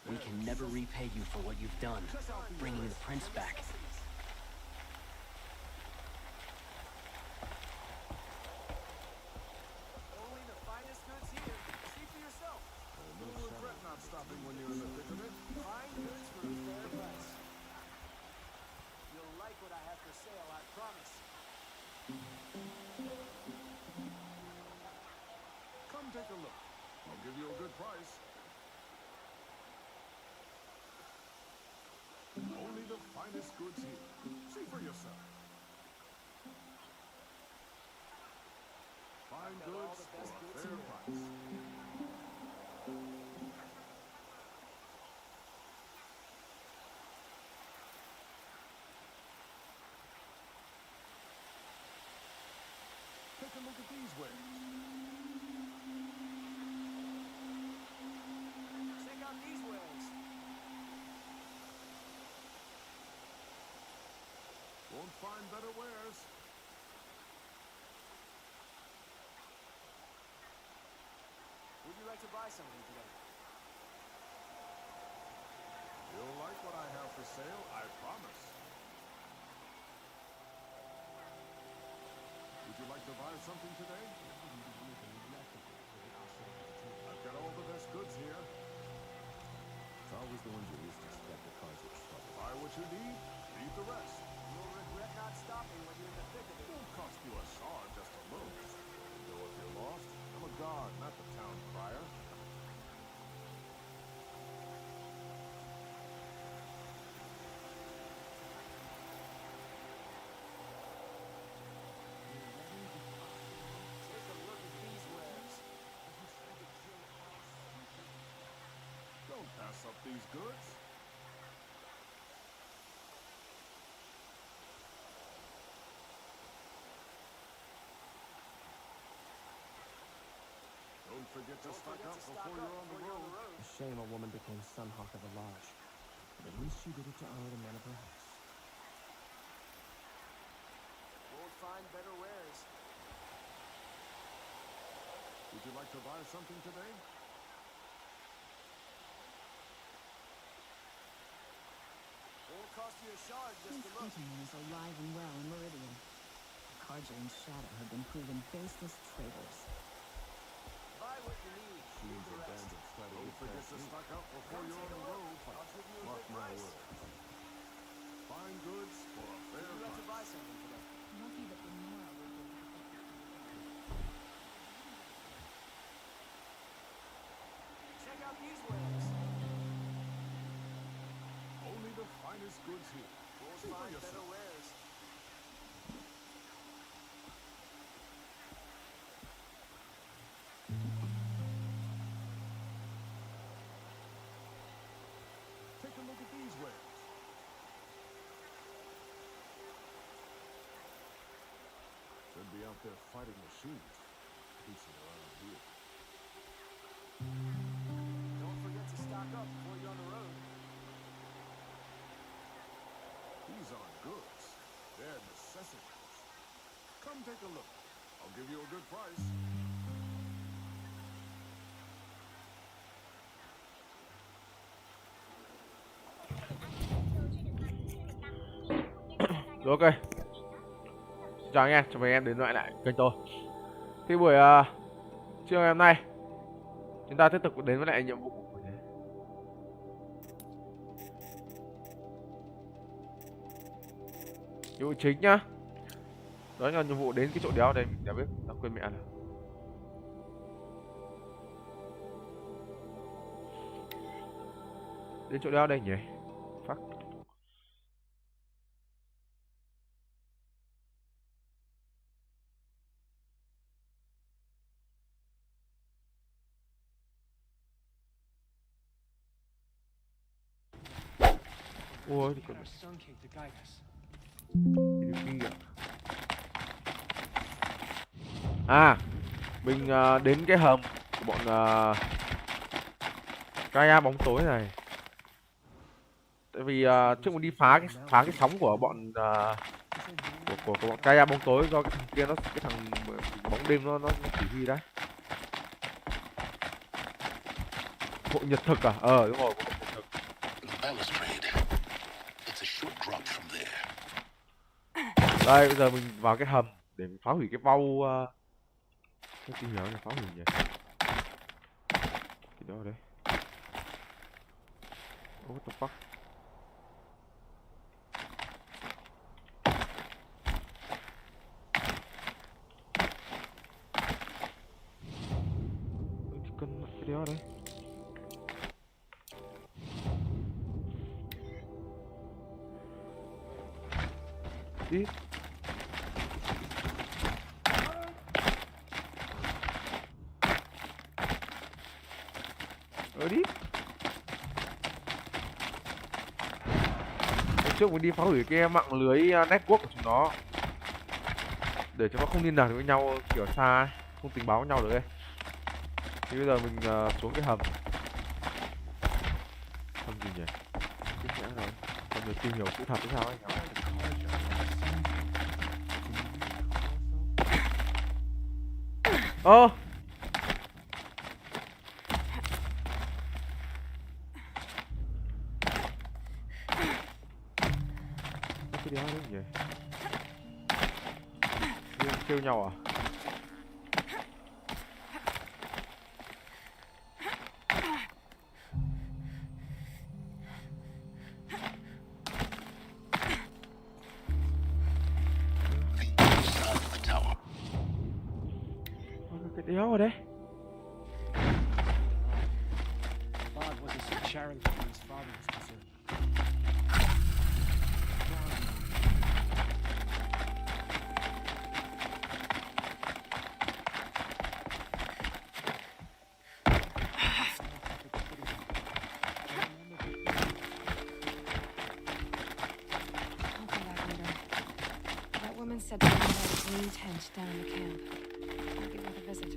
We can never repay you for what you've done, bringing the prince back. Only the finest goods here. See for yourself. You'll regret not stopping when you're in the thick of it. Fine goods for a fair price. You'll like what I have for sale, I promise. Come take a look. I'll give you a good price. Only the finest goods here. See for yourself. Fine goods for a fair price. Take a look at these wares. Check out these wares. Won't find better wares. Would you like to buy something today? You'll like what I have for sale, I promise. Would you like to buy something today? I've got all the best goods here. It's always the ones you least expect that cause you trouble. Buy what you need, leave the rest. You'll regret not stopping when you're in the thick of it. It won't cost you a shard just to look. You know if you're lost, I'm a guard, not the town crier. Take a look at these wares. Don't pass up these goods. Don't forget to stock up before you're on the road. A shame a woman became Sunhawk of a lodge. But at least she did it to honor the men of her house. Won't find better wares. Would you like to buy something today? Won't cost you a shard just to look. Prince is alive and well in Meridian. Carja and Shadow have been proven baseless traitors. Buy what you need. She Leave and the her rest. bandits try to Don't get forget past to me. stock up before Come you're on take a the look. road. I'll give you a Mark good my price. words. Fine goods for a fair Would you like to buy price. something today? Lucky that the Nora will be. Check out these wares. Only the finest goods here. Won't See for find better yourself. wares. Take a look at these wares. Should be out there fighting machines. Decent around here. Don't forget to stock up before you're on the road. These aren't goods. They're necessities. Come take a look. I'll give you a good price. Rồi, ok. Xin chào anh em, chào mừng anh em đến lại kênh tôi. Thì buổi trưa ngày hôm nay chúng ta tiếp tục đến với lại nhiệm vụ. Nhiệm vụ chính nhá. Đó là nhiệm vụ đến cái chỗ đéo đây, mình đã biết, đã quên mẹ rồi. Đến chỗ đéo đây nhỉ? Fuck. Ôi, We got our sun king to guide us. à, mình đến cái hầm của bọn Gaia bóng tối này. Tại vì trước mình đi phá cái sóng của bọn của bọn Gaia bóng tối, do cái thằng kia cái thằng bóng đêm nó chỉ huy đấy. Hội nhật thực à? Đúng rồi, hội nhật thực. Đây bây giờ mình vào cái hầm để mình phá hủy cái bao cái tìm hiểu là phá hủy nhỉ? Cái đó ở đây. What the fuck? Cân cái đó đây. Đi. Đi. Hôm trước mình đi phá hủy cái mạng lưới network của chúng nó để cho nó không liên lạc được với nhau kiểu xa ấy, không tình báo với nhau được ấy. Thì bây giờ mình xuống cái hầm. Hầm gì nhỉ? Tiếp theo rồi. Hầm để tìm hiểu sự thật hay sao ấy nhỉ? Ơ! Cái đéo đấy nhỉ? Kêu nhau à? Cái đéo ở đây? Bob wasn't so charitable when his father was concerned. Said she had a green tent down in the camp. I'll give her a visit.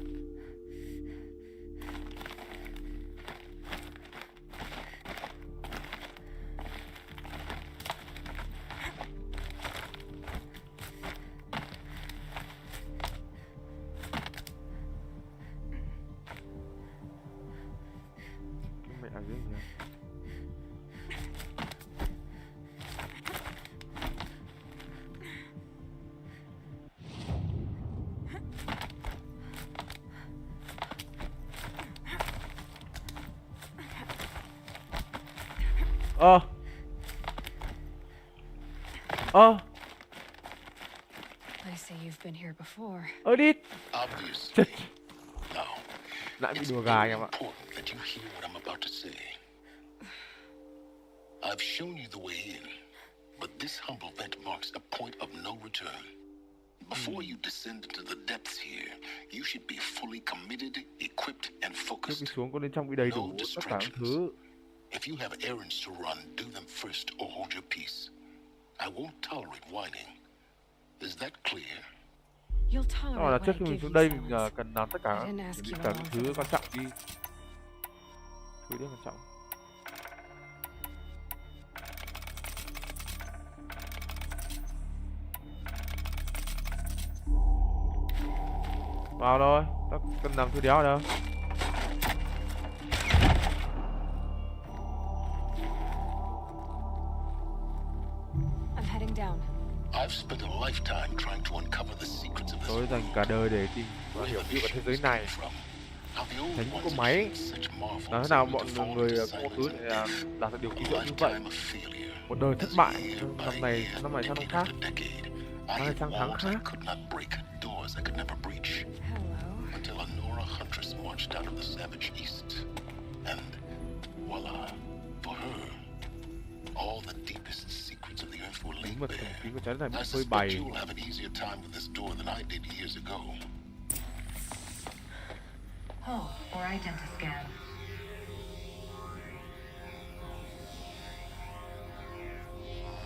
Mẹ à ghê nhỉ? I say you've been here before. Đi. Obviously. Now, Lại bị it's đùa very gà anh em ạ. important that you hear what I'm about to say. I've shown you the way in, but this humble vent marks a point of no return. Before you descend into the depths here, you should be fully committed, equipped, and Trước khi focused. xuống con bên trong bị đầy đủ tất cả các thứ. If you have errands to run, do them first or hold your peace. I won't tolerate whining. Is that clear? You'll Đó tolerate là what trước I khi mình give xuống you, đây mình Silas. cần làm tất cả I didn't ask tất you cả along những for thứ this. quan trọng đi. Thứ đấy quan trọng. Vào thôi, ta cần làm thứ đéo ở đâu. I'm heading down. I've spent a lifetime trying to uncover the secrets of this Tôi dành cả đời để tìm và hiểu biết về thế giới này. Thấy những con máy làm thế nào bọn người có một thứ để đạt được điều kỳ diệu như vậy. Một đời thất bại, năm này sang năm khác, tháng này sang tháng khác. Until a Nora huntress marched out of the savage east, and voila, for her, all the deepest secrets of the earth were laid bare. I suspect you'll have an easier time with this door than I did years ago. Hull or identiscan.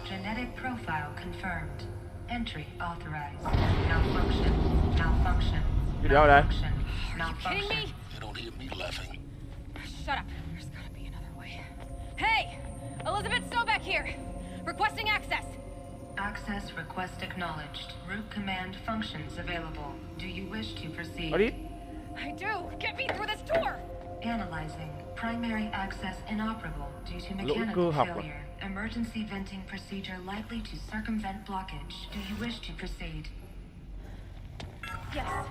Genetic profile confirmed. Entry authorized. Malfunction. Malfunction. Cái đéo đây? Kidding me? You don't hear me laughing. Shut up. There's gotta be another way. Hey! Elizabeth Stovek here! Requesting access! Access request acknowledged. Root command functions available. Do you wish to proceed? Đi. I do! Get me through this door! Analyzing. Primary access inoperable due to Lỗi mechanical cơ học à? failure. Emergency venting procedure likely to circumvent blockage. Do you wish to proceed? Yes.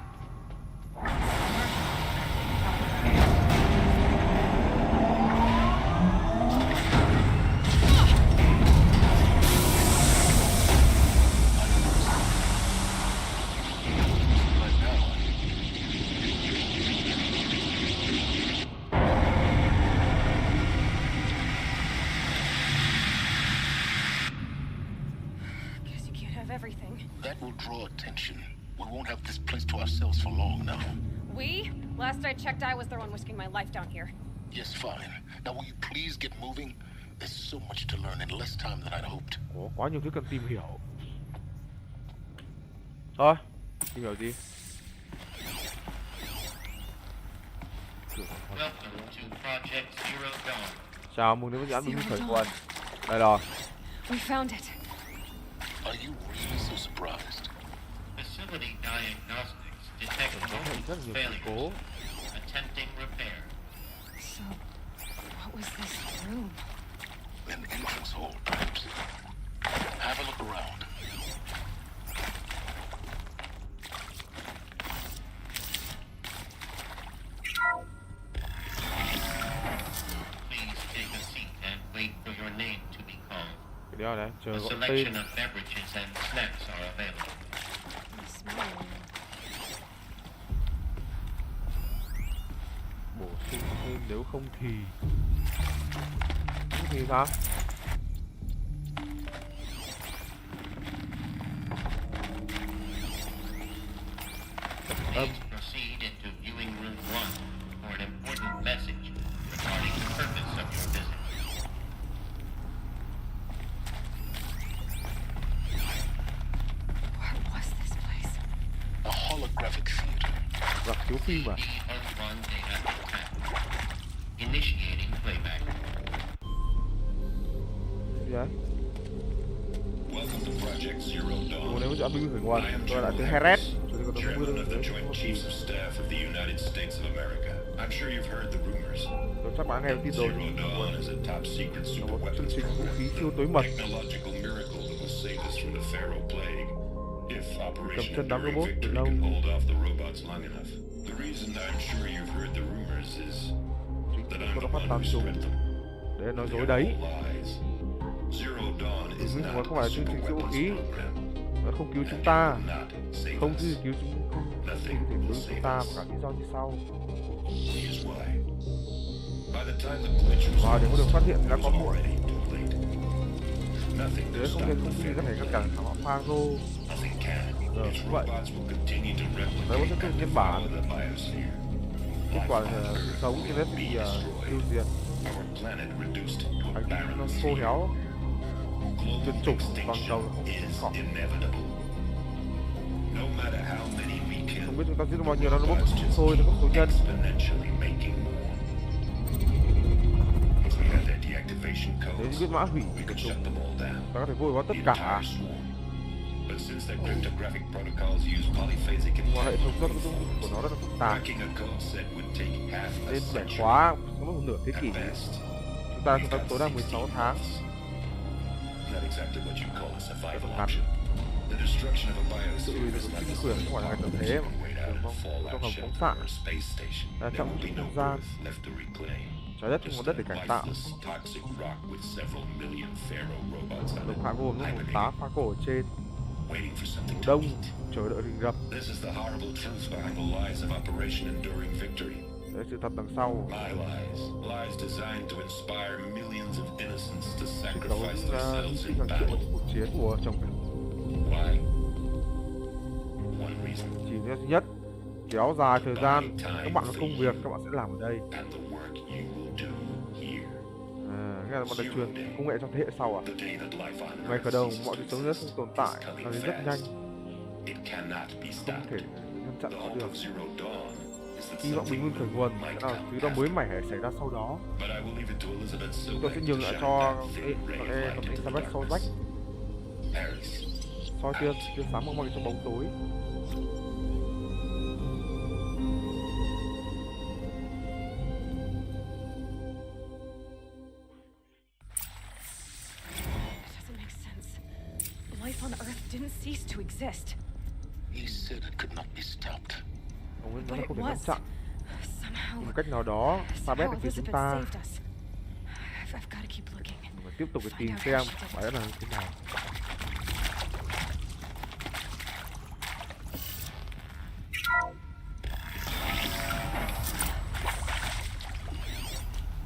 Guess you can't have everything. That will draw attention. We won't have this place to ourselves for long now. We? Last I checked, I was the one risking my life down here. Yes, fine. Now will you please get moving? There's so much to learn in less time than I'd hoped. Có quá nhiều thứ cần tìm hiểu. Thôi, tìm hiểu gì? Welcome to Project Zero Dawn. Chào mừng đến với dự án Bình Khởi Nguồn. Đây rồi. We found it. Are you really so surprised? Facility diagnostics detected Rất nhiều sự failures. cố. Attempting repair. So, what was this room? An entrance hall, perhaps. Have a look around. Please take a seat and wait for your name to be called. Cái đó đấy, chờ A gọi selection tên. of beverages and snacks are available. Smell. Bổ sung thêm nếu không thì. Không thì sao? Please proceed into viewing room 1 for an important message regarding the purpose of your visit. What was this place? A holographic theater. Rạp chiếu phim à? D01 data attack. Initiating playback. Gì đấy? Welcome to Project Zero Ngồi Dawn. đến với dự án Bình Khởi Nguồn. I am Tôi là tiếng General Heret. Harris, Chủ tịch hội đồng Chairman of the đến Joint Hoa Kỳ. Chiefs of Staff of the United States of America. I'm sure you've heard the rumors. Tôi chắc bạn nghe tin đồn. Zero Dawn is a top secret Là super một chương weapons trình vũ program. khí siêu tối mật. Technological miracle that will save us from the Pharaoh plague. If Operation chân đám Enduring robot từ Victory lâu. can hold off the robots long enough. The reason I'm sure you've heard the rumors is that I'm Tôi the đã phát one tán who chúng. spread them. Để nói dối They're đấy. all lies. Zero Dawn is Bình not Khởi không a phải chương super trình siêu vũ weapons khí. program. Nó không cứu chúng And ta. it will not save Không us. chỉ cứu chúng không có thể cứu chúng ta và cả lý do như sau. Here's why. By the time the glitch was Và để có được phát hiện thì đã it có was muộn. already too late. Nothing Thế could không stop thể the không gì có thể Pharaoh ngăn cản thảm họa Pharaoh. Nothing can. Rồi, Its cũng vậy. robots will continue to Đấy có replicate sẽ and tự nhân bản. devour the biosphere. Kết quả Life on là Earth sống trên đất will bị be tiêu destroyed. diệt. Our planet reduced to a Hành tinh barren nó khô sphere. héo. Global Tuyệt chủng toàn cầu extinction is không. inevitable. No matter how many we kill, Không biết chúng ta giết được bao nhiêu nó bốc robots just thôi nó bốc số nhân. exponentially making more. If we had their deactivation Nếu codes, như biết mã hủy we tuyệt could chủng, shut them all down. ta có thể vô hóa tất The cả. entire swarm. But since their cryptographic protocols use polyphasic Và hệ thống do encryption, dụng của nó rất là phức tạp. cracking a code set would take half a Nên bẻ century. khóa nó mất một nửa thế kỷ. At best, Chúng ta we've got tối đa 60 16 tháng. months. Not exactly what you call a survival Ngắn. option. The destruction of a Sự biosphere hủy is diệt not của the chính quyền không phải là same ngày tận problem thế as mà one way out trong of a fallout hầm phóng shelter xạ. or a space station. Là There trong will be không no gian. Earth left to reclaim. Trái đất Just không có đất để a cải tạo. lifeless, toxic rock with several million Pharaoh robots on Độc it, hại gồm có một tá hibernating, phá cổ ở trên, waiting for ngủ something to đông, eat. chờ đợi rình rập. This is the horrible truth behind the lies of Operation Enduring Victory. Đấy sự thật đằng sau. My lies. Lies designed to inspire millions of innocents to Chỉ có sacrifice hy themselves sinh in hàng triệu battle. trong cuộc chiến của chồng mình. Why? One reason. Chỉ duy nhất kéo dài thời gian. Các bạn có công việc các bạn sẽ làm ở đây. And the work you will do here. Nghe là bạn đã truyền công nghệ cho thế hệ sau à? The day that life on Ngày Earth khởi đầu ceases mọi to thứ sống nhất exist không tồn tại, is coming nó đến rất fast. nhanh, It cannot be không stopped. thể ngăn chặn The nó hope được. of Zero Dawn is that Hy vọng bình something minh khởi new nguồn might sẽ là come thứ đó mới after. mẻ xảy ra sau đó. But I will leave it to Elizabeth Chúng tôi sẽ Sobek nhường to lại shine cho that thin ray con of light into the Elizabeth soi darkness. rách, Paris. soi tia sáng mong manh trong bóng tối. didn't cease to exist. He said it could not be stopped. Ông ấy nói But là it không thể ngăn was. chặn. Somehow. Một cách nào đó, Pha Bét Somehow đã cứu chúng Elizabeth ta. saved us. I've got to keep looking. Mình phải tiếp tục phải Find tìm out xem how she did bà ấy là như thế nào.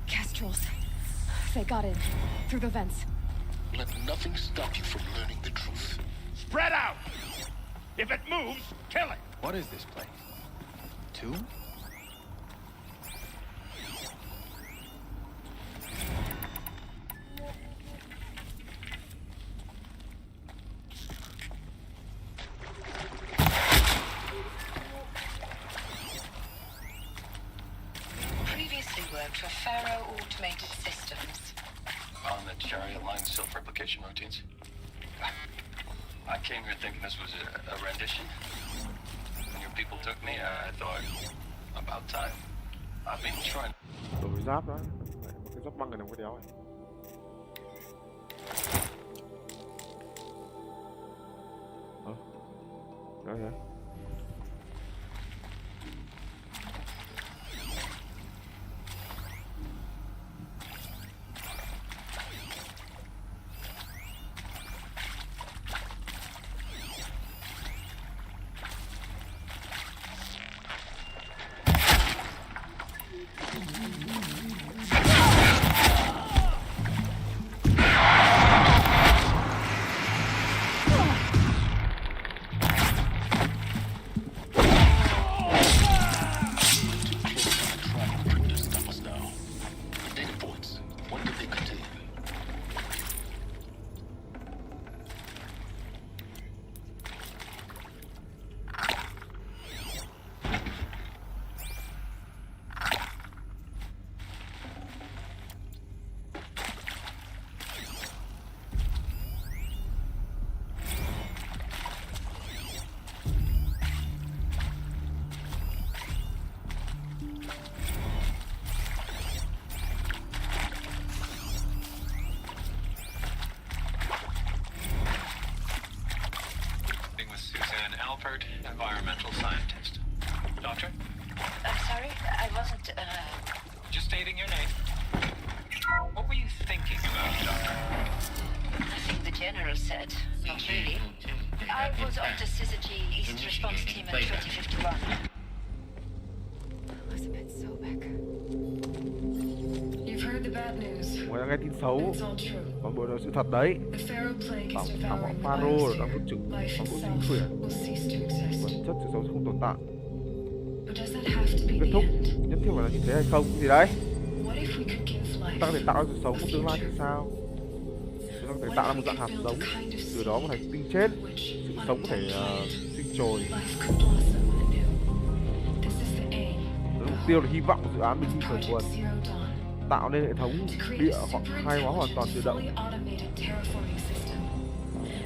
Kestrels. They got in. Through the vents. Let nothing stop you from learning the truth. Spread out! If it moves, kill it! What is this place? Tomb? Previously worked for Pharaoh Automated Systems. On the chariot line self-replication routines? I came here thinking this was a rendition. When your people took me, I thought, about time. I've been trying. Đổi giáp đó. Một cái giáp băng ở đằng cái đéo này. Đó thế. Environmental scientist. Doctor? I'm sorry, I wasn't, Just stating your name. What were you thinking about, Doctor? Nothing the General said. Not really. I was on the Syzygy East Response Team in 2051. Elizabeth Sobek. You've heard the bad news. Ngoài ra nghe tin xấu, It's all true. toàn bộ là sự thật đấy. The Pharaoh plague is Thảm họa devouring Pharaoh lives đang here. nuốt chửng Life toàn bộ itself chính quyền. will cease to exist. Vật chất sự sống sẽ không tồn tại. But does that have to be Kết the thúc end? nhất thiết phải là như thế hay không? Gì đấy? What if we could give life Ta có thể tạo ra sự sống a trong tương lai thì future? sao? Chúng ta có thể What tạo ra if một we dạng could hạt build giống, the kind of từ đó một seed hành tinh chết, which, sự on sống có thể eventually, sinh trồi. life could blossom anew. This is the aim. Mục tiêu là hy vọng của dự án Bình Minh khởi nguồn, Project Zero Dawn. tạo nên hệ thống To create địa a hoặc super khai hóa hoàn toàn tự intelligent, động, fully automated terraforming system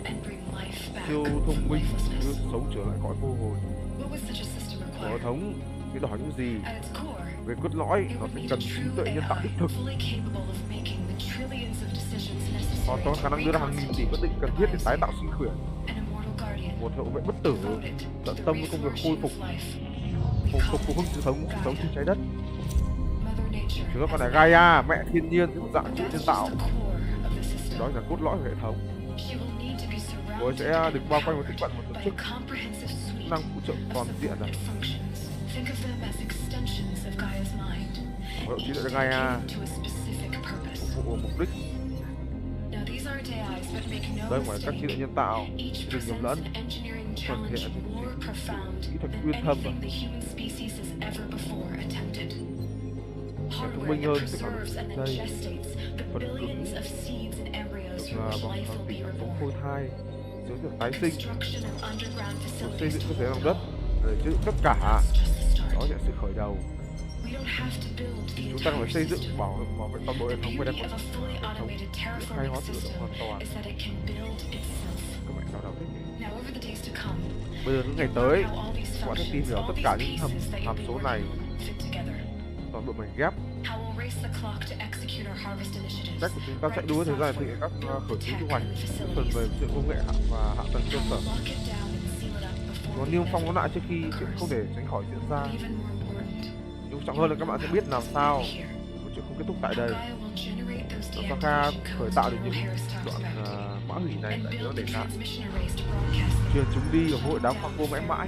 and bring life back siêu from thông minh, lifelessness. đưa sống trở lại cõi vô hồn. What would such a system Của hệ require? thống thì đòi hỏi những gì? At its core, Về cốt lõi, it nó would sẽ need a cần trí true tuệ nhân tạo đích thực. AI fully capable of making the trillions of decisions Họ necessary có khả to năng đưa ra hàng nghìn tỷ quyết định cần thiết để tái tạo sinh khuyển. an immortal guardian Một hậu vệ bất tử, devoted tận to tâm the với công việc khôi phục, reflourishing of life. phục hưng sự sống trên trái đất. Mother Nature Chúng ta còn has là Gaia, mẹ thiên nhiên, một dạng chữ That's nhân just tạo. the core of the system. Đó là cốt lõi của hệ thống. She will need to be Cô ấy surrounded sẽ and được bao quanh và empowered tiếp cận một tổ by chức a comprehensive suite năng hỗ trợ toàn of diện này. subordinate functions. Think of them as extensions of Gaia's mind, Hỗ trợ trí tuệ Gaia dedicated to a specific purpose. phục vụ mục đích. Now these aren't AIs, but make no Đây ngoài các trí tuệ mistake, nhân tạo, each đừng nhầm presents lẫn. an engineering Còn thể challenge hiện những more profound kỹ thuật than uyên thâm anything the human species has ever before attempted. thông Hardware minh that hơn, tức là preserves and then đây gestates the phần billions cứng of seeds and embryos được from là which bằng life hàng will tỷ be hạt giống reborn. phôi thai, dưới việc tái sinh, Construction of underground xây facilities dựng to cơ thể hold lòng it đất all. để chứa đựng tất cả. That's just the start. Đó là sự khởi đầu. We don't have to build the Chúng ta cần phải entire xây dựng system. bảo vệ toàn bộ hệ The thống và đem beauty một of a fully hệ thống automated được khai terraforming hóa tự động system hoàn toàn. is that it can build itself. Các bạn nào đó thích nhỉ? Now over the days to come, Bây giờ những ngày you'll tới, learn how all these bạn sẽ tìm functions, hiểu all tất these cả những pieces that hàm you'll be số working này, on fit together. toàn bộ mảnh ghép, How we'll race the clock to execute our harvest initiatives. cách của chúng ta chạy đua thời gian thì các khởi xướng thu hoạch phần về sự công nghệ và hạ tầng cơ sở. Nó niêm phong nó lại trước khi chuyện không để tránh khỏi diễn ra. Nhưng trọng hơn là các bạn sẽ biết làm sao chuyện không kết thúc tại đây. Làm sao Kha khởi tạo được những đoạn mã hủy này lại nữa để lại truyền chúng đi ở hội đám khoa cô mãi mãi.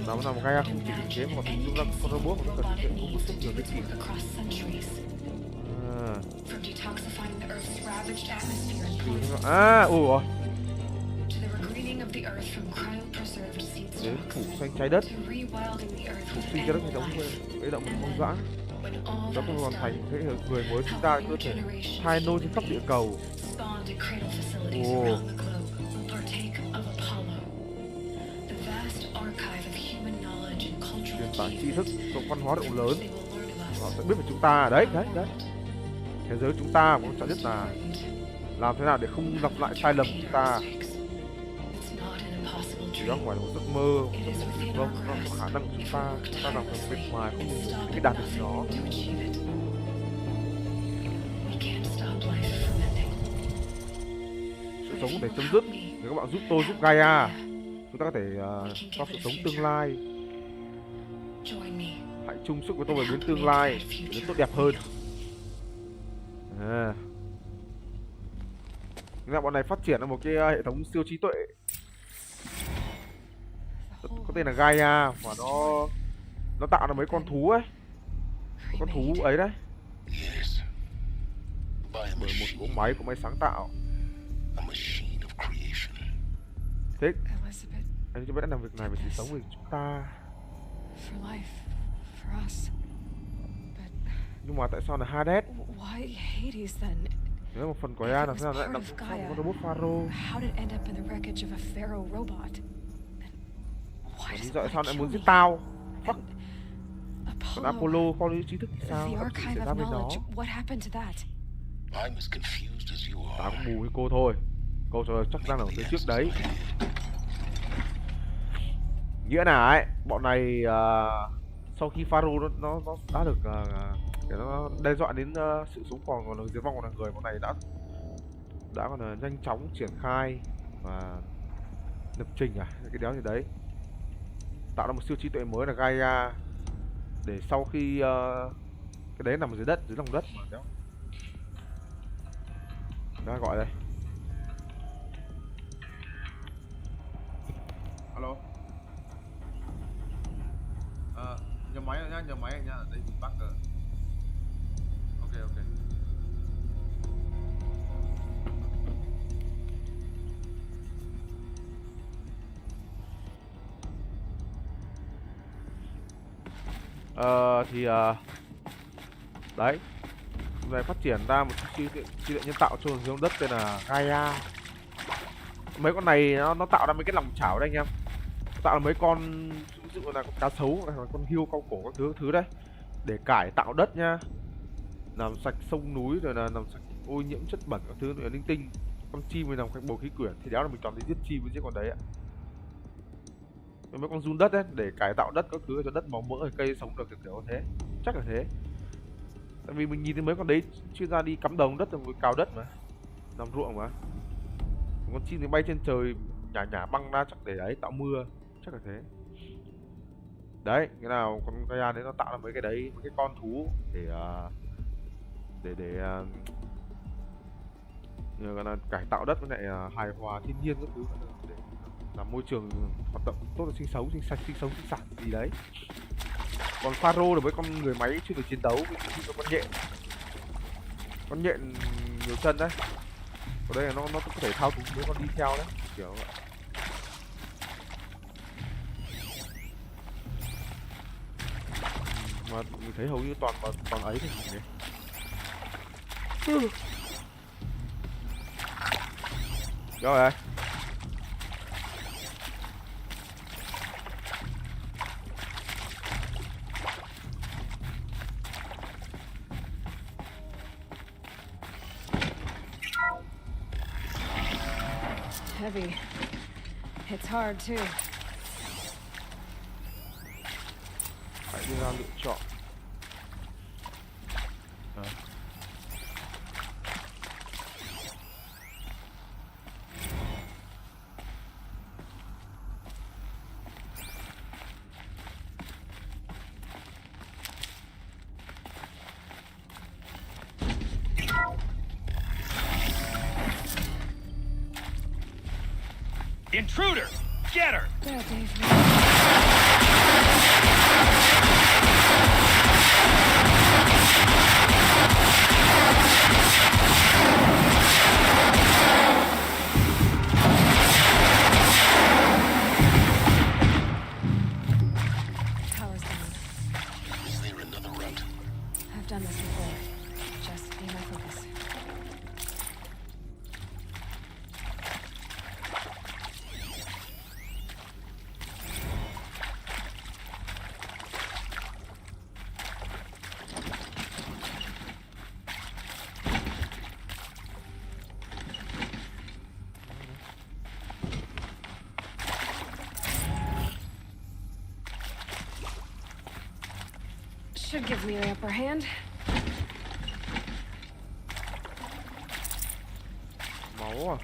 Làm nào mà Gaia không chỉ định chế mà còn hình dung ra con robot mà nó cần thực hiện công bức xúc nhiều thế kỷ. Ôi rồi. Đến phủ xanh trái đất. Phủ sinh trái đất hay giống với động vật hoang dã. Đó cũng hoàn thành thế hệ người mới chúng ta có thể thai nôi trên khắp địa cầu. Ồ. Truyền tải tri thức trong văn hóa rộng lớn. Họ sẽ biết về chúng ta. Đấy. Thế giới chúng ta cũng chọn nhất là làm thế nào để không lặp lại sai lầm của chúng ta. Chỉ đó không phải là một giấc mơ, nó có khả năng của chúng ta làm việc miệt mài không ngừng để đạt được nó. Sự sống để chấm dứt. Nếu các bạn giúp tôi, giúp Gaia, chúng ta có thể cho sự sống tương lai. Hãy chung sức với tôi về biến tương lai để nó tốt đẹp hơn. Nên bọn này phát triển là một cái hệ thống siêu trí tuệ có tên là Gaia và nó tạo ra mấy con thú ấy, con thú ấy đấy, bởi một cỗ máy sáng tạo. Thích. Anh cho biết đã làm việc này về sự sống của chúng ta. Nhưng mà tại sao là Hades? Nếu một phần của Gaia làm sao lại nằm trong con robot Pharaoh? Lý do tại sao lại muốn giết tao? Fuck. Còn Apollo có lý trí thức sao? Ấp xảy ra với nó. Tao cũng mù với cô thôi. Câu trả lời chắc đang ở phía trước đấy. Nghĩa là ấy, bọn này sau khi Pharaoh nó đã được để nó đe dọa đến sự sống còn là diệt vong của người, bọn này đã còn là nhanh chóng triển khai và lập trình cái đéo gì đấy, tạo ra một siêu trí tuệ mới là Gaia, để sau khi cái đấy nằm dưới đất, dưới lòng đất mà đéo đã gọi đây. Alo. Nhầm máy rồi nhá, nhầm máy rồi nhá, đây bị bắt rồi. Ok. Đấy, về phát triển ra một trí tuệ nhân tạo cho dưới đất tên là Gaia. Mấy con này nó tạo ra mấy cái lòng chảo đây anh em, tạo ra mấy con ví dụ là con cá sấu hay là con hươu cao cổ các thứ đấy, để cải tạo đất nha, làm sạch sông núi rồi là làm sạch ô nhiễm chất bẩn các thứ nữa linh tinh. Con chim mình làm thành bầu khí quyển thì đéo là mình toàn đi giết chim với giết con đấy ạ. Mấy con giun đất ấy để cải tạo đất các thứ cho đất màu mỡ rồi cây sống được kiểu thế, chắc là thế. Tại vì mình nhìn thấy mấy con đấy chuyên gia đi cắm đồng đất rồi cào đất mà, làm ruộng mà. Con chim thì bay trên trời nhả băng ra chắc để đấy tạo mưa, chắc là thế. Đấy, cái nào con Gaia đấy nó tạo ra mấy cái đấy, mấy cái con thú để là cải tạo đất với lại hài hòa thiên nhiên các thứ, để làm môi trường hoạt động tốt là sinh sống sinh sản gì đấy. Còn Pharaoh là với con người máy chuyên được chiến đấu, với con nhện nhiều chân đấy. Ở đây là nó có thể thao túng mấy con đi theo đấy, kiểu vậy. Mà mình thấy hầu như toàn ấy thì mình rồi. Heavy. It's hard too. Hãy đưa ra lựa chọn. Intruder! Get her! There, Dave. Power's down. Is there another route? I've done this before. Just be my focus. Should give me the upper hand. Máu à?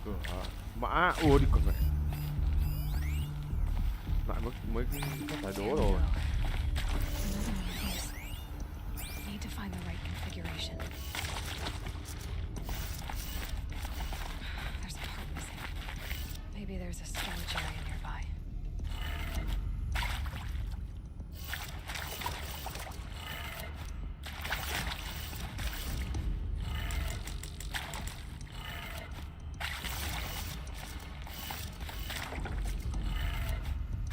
Cửa mã đi còn vậy. Lại mới có phải đố rồi. Need to find the right configuration. There's a part missing. Maybe there's a storage area nearby.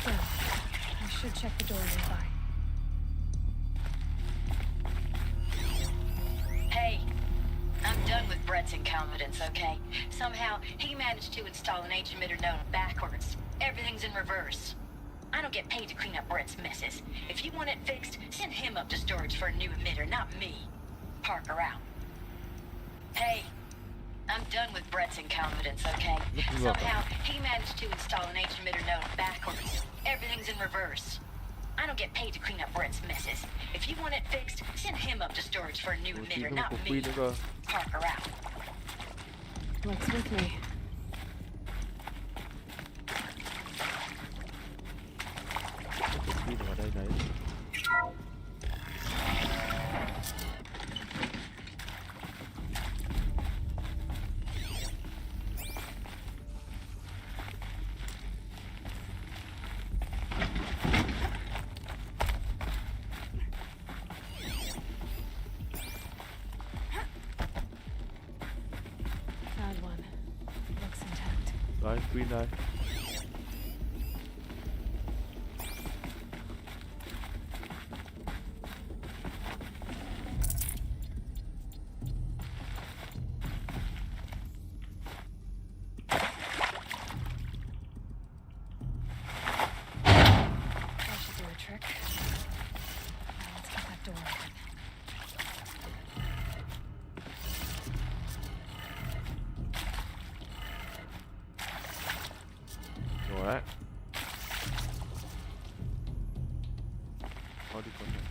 Well, I should check the door nearby. Hey, I'm done with Brett's incompetence, okay? Somehow, he managed to install an H-emitter node backwards. Everything's in reverse. I don't get paid to clean up Brett's messes. If you want it fixed, send him up to storage for a new emitter, not me. Parker out. Hey, I'm done with Brett's incompetence, okay? Somehow, he managed to install an H-emitter node backwards. Everything's in reverse. I don't get paid to clean up Brett's messes. If you want it fixed, send him up to storage for a new emitter, not me. Parker out. What's with me? Pin ở đây đấy. Found one. Looks intact. Đấy, pin đây. That should do a trick. Now let's get that door open. Rồi đấy. Thôi đi con này.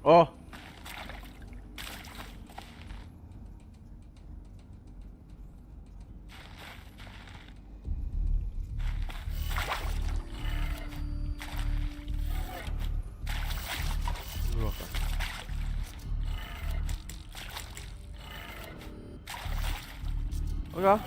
Ô. Ngược à? Ôi kìa.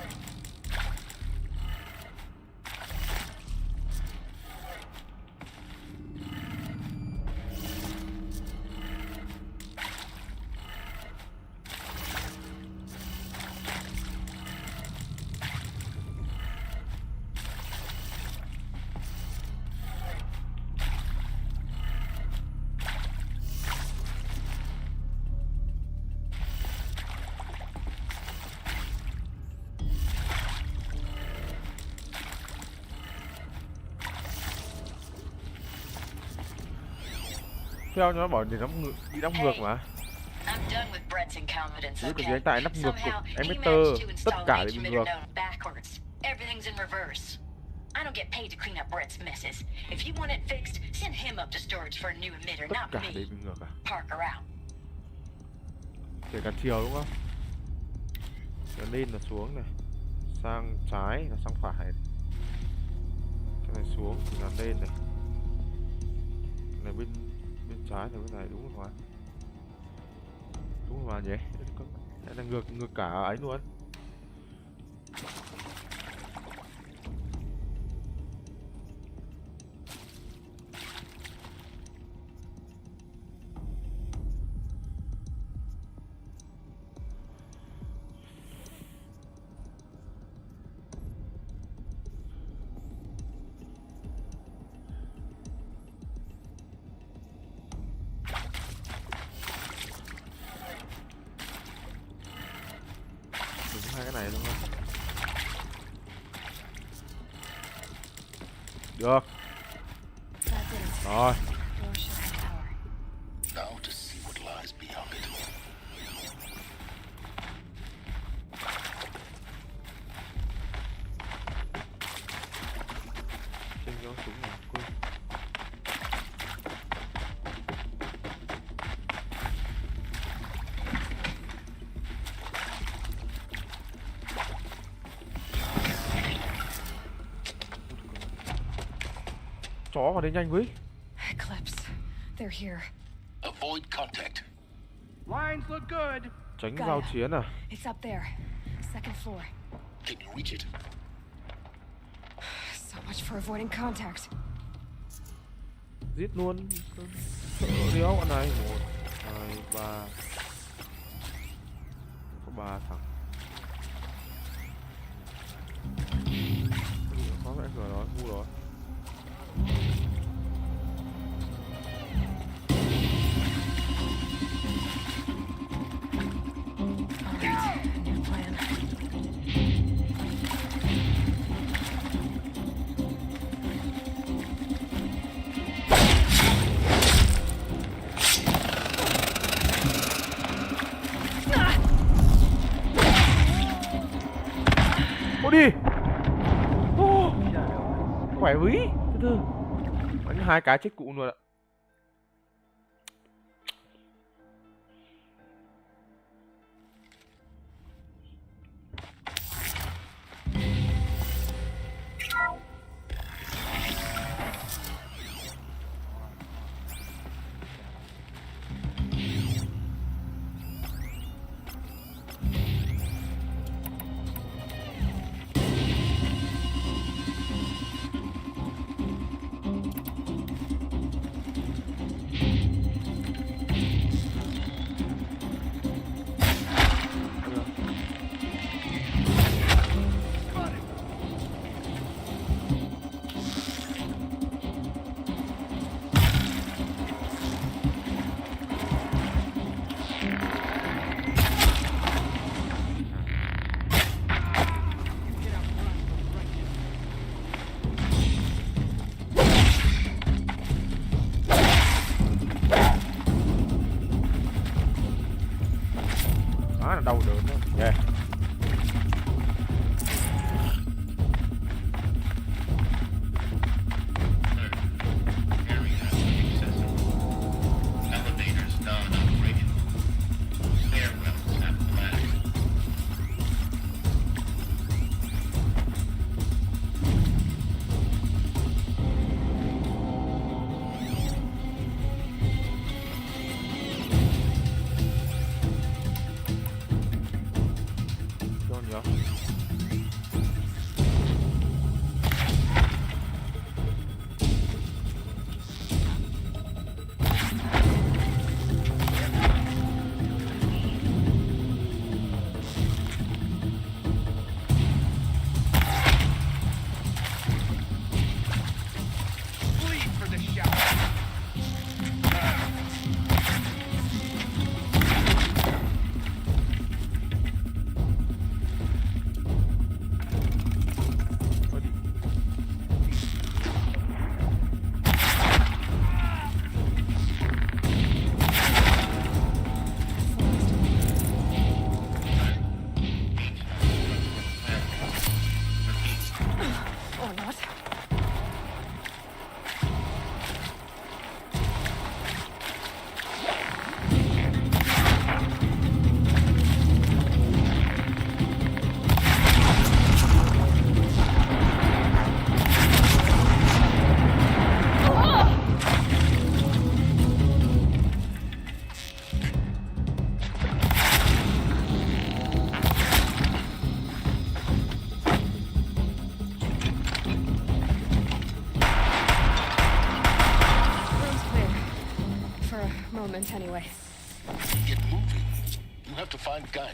Theo nó bảo để nó bị đóng ngược mà. I'm done with Brett's incompetence, Nếu okay? cái tại nắp ngược của Somehow, he emitter managed to tất install cả an đều bị H-emitter ngược. node backwards. everything's in reverse. I don't get paid to clean up Brett's messes. If you want it fixed, send him up to storage for a new emitter, Tất not cả me. đều bị ngược à? Parker out. Kể cả chiều đúng không? Nó lên là xuống này, sang trái là sang phải này. Cái này xuống thì là lên này. Cái này bên trái thì cái này đúng rồi. Đúng rồi nhỉ? Đây là ngược cả ấy luôn. Hai cái này đúng không? Được. Rồi. Now to see what lies beyond it. Trên gió súng này quên. Chó vào đây nhanh với. Eclipse. They're here. Avoid contact. Lines look good. Tránh giao chiến à? It's up there. Second floor. Can you reach it? So much for avoiding contact. Giết luôn. Sợ đéo bọn này. 1, 2, 3. Có 3 thằng. Có mẹ cửa đó, ngu đó. New plan. Ô đi. Ô. Khỏe ví. Từ từ. Bắn 2 cái chết cụ luôn ạ. For a moment, anyway. Get moving. You have to find Gaia.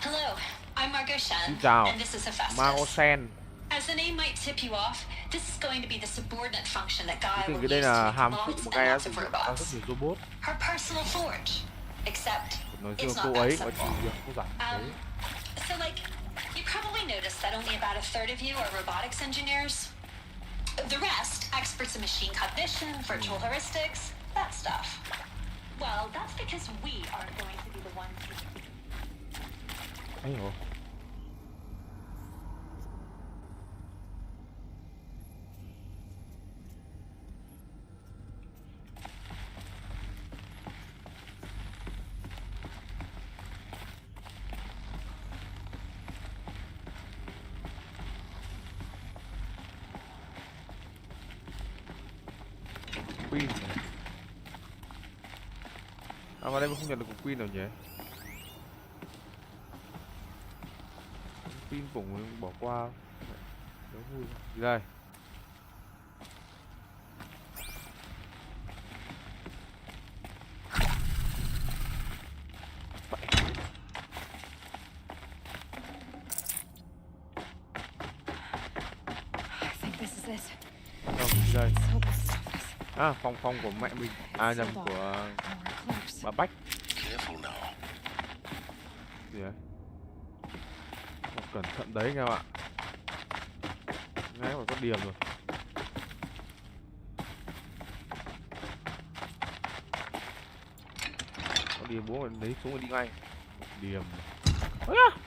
Hello, I'm Margot Shan, Xin chào, and this is Hephaestus. Margot Shan. As the name might tip you off, this is going to be the subordinate function that Gaia will Cái đây use là to hàm make phụ lots của and Gaia lots sử of dụng rất robots. nhiều robot. Her personal forge. Except, Nói it's chung cô not ấy that có chỉ simple. việc không giản thế. So, like, you probably noticed that only about a third of you are robotics engineers. The rest, experts in machine cognition, virtual heuristics, that stuff. Well, that's because we aren't going to be the ones who... Ấy hổ. Queen này. À mà đây mình không nhận được cục Queen nào nhỉ? Pin cũng bỏ qua. Đỡ vui. Gì đây? I think this is it. Đâu, gì đây? So best of this. À, phòng của mẹ mình. À nhầm của More clerks. bà Bách. Careful now. Gì đấy? Cẩn thận đấy anh em ạ. Ngay phải có điểm rồi. Có điểm bố mình lấy xuống rồi đi ngay. Điểm. Ôi à!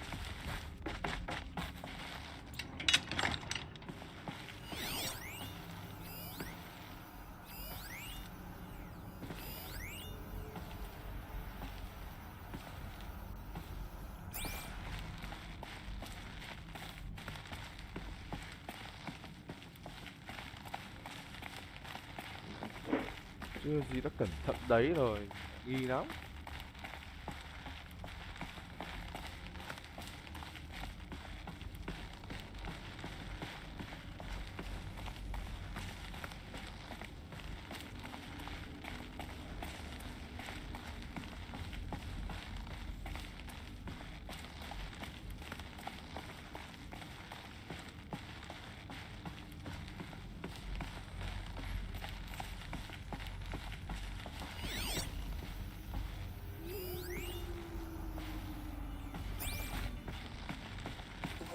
Chưa gì đã cẩn thận đấy rồi, nghi lắm.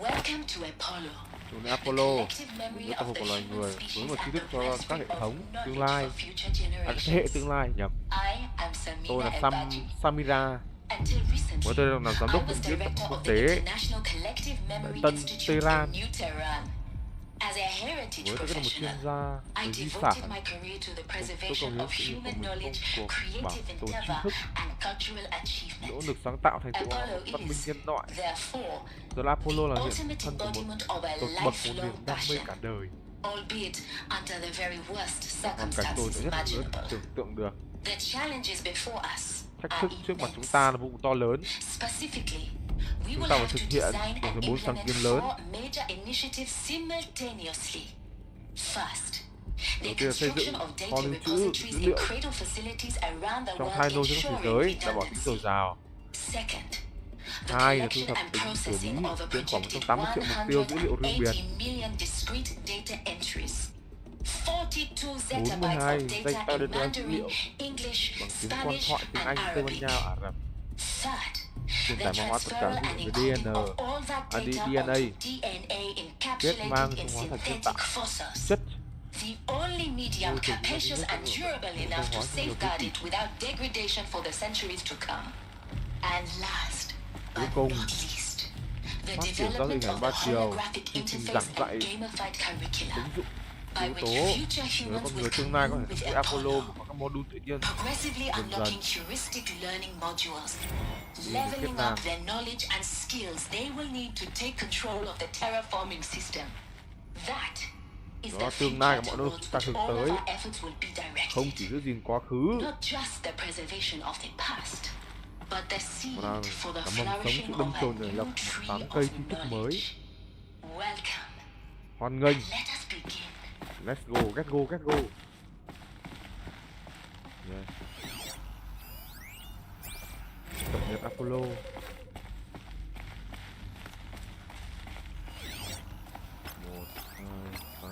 Welcome to Apollo. Chủ nghĩa Apollo, một tập hợp của loài người, với một tri thức cho các hệ thống tương lai, các thế hệ tương lai nhầm. Tôi là Samira, với tôi là giám đốc viện viễn quốc tế Tân Tehran. Với tôi là một chuyên gia về di sản, tôi còn nhớ sự nghiệp của mình trong cuộc bảo tồn tri thức, nỗ lực sáng tạo thành tựu văn minh nhân loại. Giờ là Apollo là hiện thân của một tột bậc của niềm đam mê cả đời. Hoàn cảnh tồi tệ nhất nữa tưởng tượng được. Thách thức trước mặt chúng ta là vô cùng to lớn. Chúng ta phải thực hiện một 4 sáng kiến lớn. Đầu tiên là xây dựng kho lưu trữ dữ liệu trong 2 nô trên thế giới, đảm bảo tính dồi dào. 2 là thu thập tính xử lý trên khoảng 180 triệu mục tiêu dữ liệu riêng biệt. 42 danh ta đưa ra dữ liệu bằng tiếng quan thoại tiếng Anh, Tây Ban Nha, Ả Rập. truyền The tải mã hóa tất cả transferal and dữ liệu về encoding of all that DNA, data DNA, onto DNA kết mang encapsulated in trong hóa thành nhân synthetic tạo, fossils. chất The only medium môi trường capacious and durable enough to safeguard it without degradation for the centuries to come. And last cuối but cùng not least, the phát triển giao development hình ảnh of ba the chiều, holographic chương trình interface giảng and dạy gamified curricula, ứng dụng by yếu which tố future để humans con will người tương lai có commune thể with với Apollo Apollo, và các module tự nhiên progressively dần dần unlocking heuristic learning modules, kết leveling nạp. up their knowledge and skills they will need to take control of the terraforming system. That is Đó the là tương future lai của mọi nơi towards chúng ta which hướng all of tới, our efforts will be không directed. chỉ giữ gìn quá khứ Not just the preservation of the past, but the seed mà là for the cả mầm sống flourishing sự đâm of a chồi nảy lộc new một tree tán of cây tri thức mới. knowledge. Welcome. Hoan nghênh. Let us begin. Let's go, get go, get go. Yeah. Cập nhật Apollo. Một, hai, ba.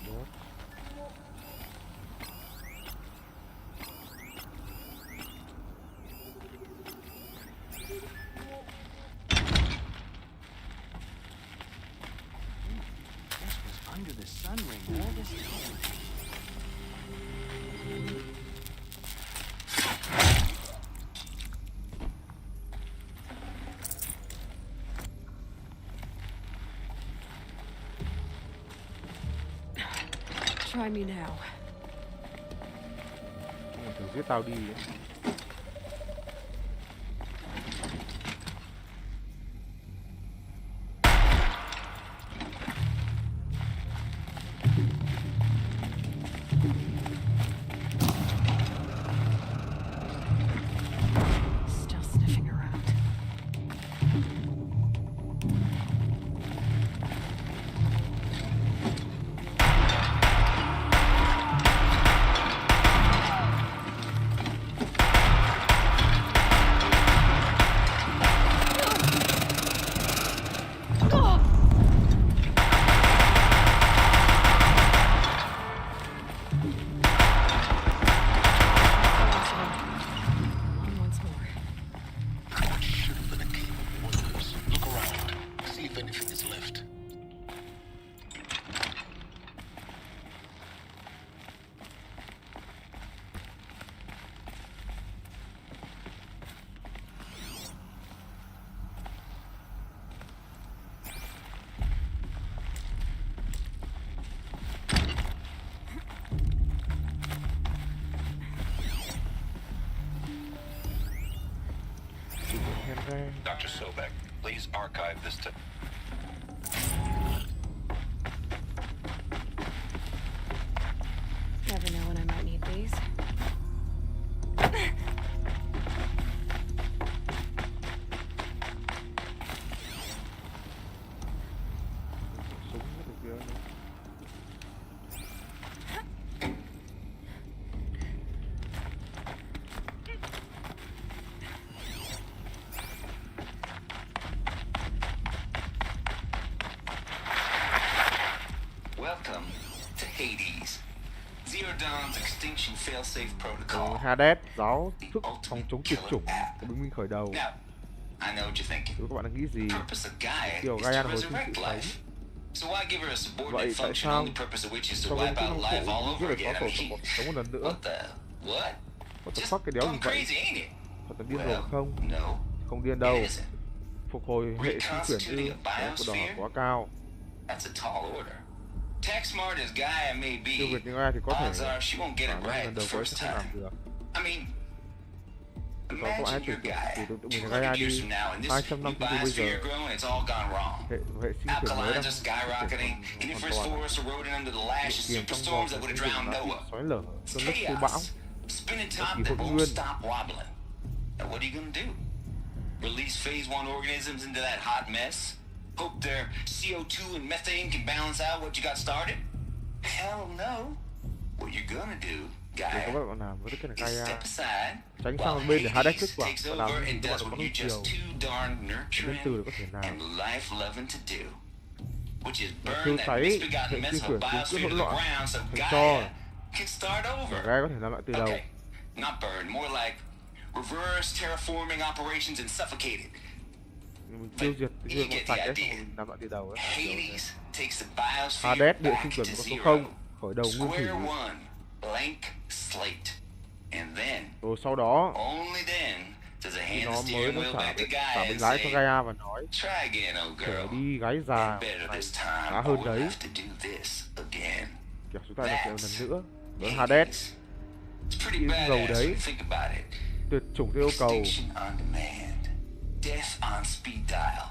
Đốt. Under the sun ring all this time. Try me now. Mày thử giết tao đi. Still sniffing around. Once more. Should have been a cave of wonders. Look around. See if anything is left. Dr. Sobek, please archive this to... Never know when I might need these. Súng hết được kia. Welcome to Hades. Zero Dawn's extinction failsafe protocol. Hades, giáo thức phòng chống tuyệt chủng của Bình Minh khởi đầu. Now, I know what you're thinking. Các bạn đang nghĩ gì? Purpose of Gaia Kiểu is Gaia to là hồi sinh resurrect sự life. sống. So why give her a subordinate Vậy tại function sao only purpose of which is to cho wipe cái out năng life all phụ over giết được again? có I tổ mean, sống một lần nữa? what the what? What the Just fuck, cái đéo gì gone vậy? crazy, ain't it? Thật là điên rồ không? No, Không điên đâu. it isn't. Phục hồi hệ sinh quyển ư? Đó của đòi hỏi quá cao. That's a tall order. Tech smart as Gaia may be, Siêu việt như ai thì có thể odds are she won't get khả it năng right lần the đầu cuối first sẽ không làm time. được. I mean, Từ đó các bạn hãy imagine tưởng your tượng Gaia. tụi mình 200 Gaia years đi from now, and this 200 năm new từ bây biosphere giờ. you're growing, it's all gone wrong. Hệ sinh quyển mới Alkalines đang are skyrocketing, universe hoàn toàn forests eroding under the lash of tiền trong vòng superstorms that của would cái have rừng drowned đã bị Noah. xói lở, cơn lốc siêu bão. Chaos, spinning Bất top kỳ that hỗn won't nguyên. stop wobbling. Now what are you gonna do? Release phase 1 organisms into that hot mess? Hope their CO2 and methane can balance out what you got started? Hell no. What you're gonna do, Để các Gaia, bạn làm với cái này is Gaia step aside tránh sang while một bên để Hades kết Hades quả takes và làm over những gì and các bạn does có what năng you're just chiều. too darn Đến từ để có thể nurturing làm. and life-loving to do. Which is Thiêu burn that cháy hệ misbegotten sinh mess of quyển a cứu biosphere hỗn to the loạn ground so thành cho Gaia can start over. Gaia có thể làm lại từ đầu. Okay, not burn, more like reverse terraforming operations and suffocated. Mình tiêu diệt cái dương con sạch đấy, xong rồi mình làm lại từ đầu ấy. Hades takes the biosphere Hades, địa back sinh to chuẩn của số zero. 0, khởi đầu nguyên Square thủy. one, blank slate. And then, Rồi sau đó only then does a hand nó the mới steering nó wheel xả back to Gaia bên and lái cho say, Gaia và nói try again, old trở girl. đi gái già And better này, this time, khá or hơn we'll đấy. have to do this again. Kiểu chúng ta lại một lần nữa. Đó là Hades. Hades, It's pretty cái badass ngầu when đấy, you think about it. tuyệt chủng theo yêu cầu. Extinction on demand. Death on speed dial.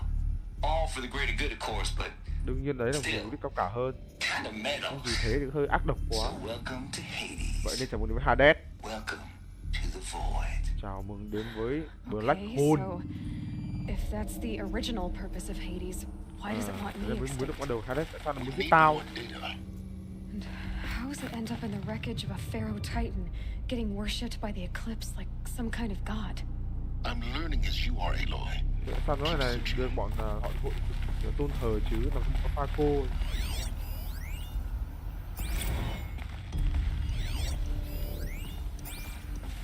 All for the greater good, of course, but Đương nhiên đấy là một mục đích cao cả hơn. kinda metal. Vì thế thì hơi ác độc So quá. welcome to Hades. Vậy nên chào mừng đến với Hades. Welcome to the void. Chào mừng đến với Black Okay, Hole. so if that's the original purpose of Hades, why does it want me Mới extinct? lúc bắt đầu Hades tại sao nó muốn giết tao? And how does it end up in the wreckage of a pharaoh titan, getting worshipped by the eclipse like some kind of god? I'm learning as you are, Aloy. Tại sao nói này được bọn họ hội tôn thờ chứ làm không có pha cô.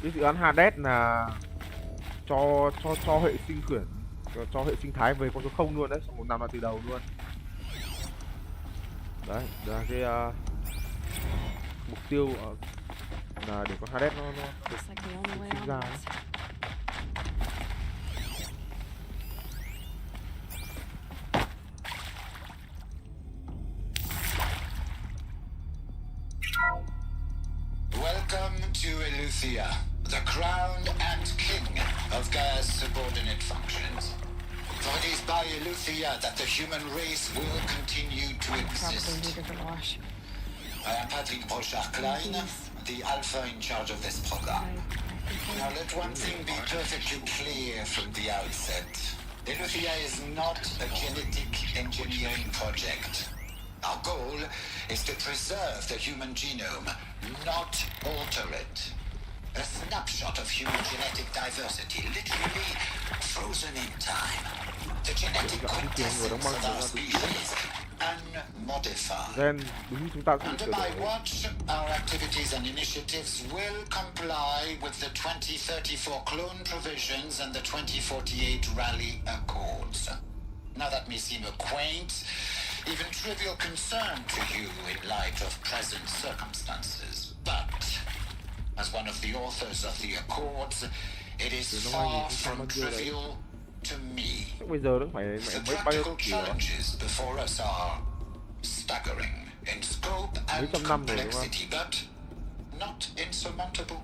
Cái dự án Hades là cho hệ sinh quyển, cho hệ sinh thái về con số 0 luôn đấy, xong rồi làm lại từ đầu luôn. Đấy, là cái mục tiêu là để con Hades nó được Looks like the only way sinh ra. onwards. Welcome to Eleuthia, the crown and king of Gaia's subordinate functions. For it is by Eleuthia that the human race will continue to Probably exist. needed a wash. I am Patrick Brochard-Klein, the alpha in charge of this program. Now let one thing be perfectly clear from the outset. Eleuthia is not a genetic engineering project. Our goal is to preserve the human genome, not alter it. A snapshot of human genetic diversity, literally frozen in time. The genetic quintessence of our species, unmodified. Gen đúng chúng ta cũng Under sửa my đổi. watch, our activities and initiatives will comply with the 2034 clone provisions and the 2048 rally accords. Now that may seem a quaint, even trivial concern to you in light of present circumstances, but as one of the authors of the accords, it is far from trivial to me. Bây giờ nó phải The mấy bao practical nhiêu kỷ challenges before us are staggering in scope and complexity, but not insurmountable.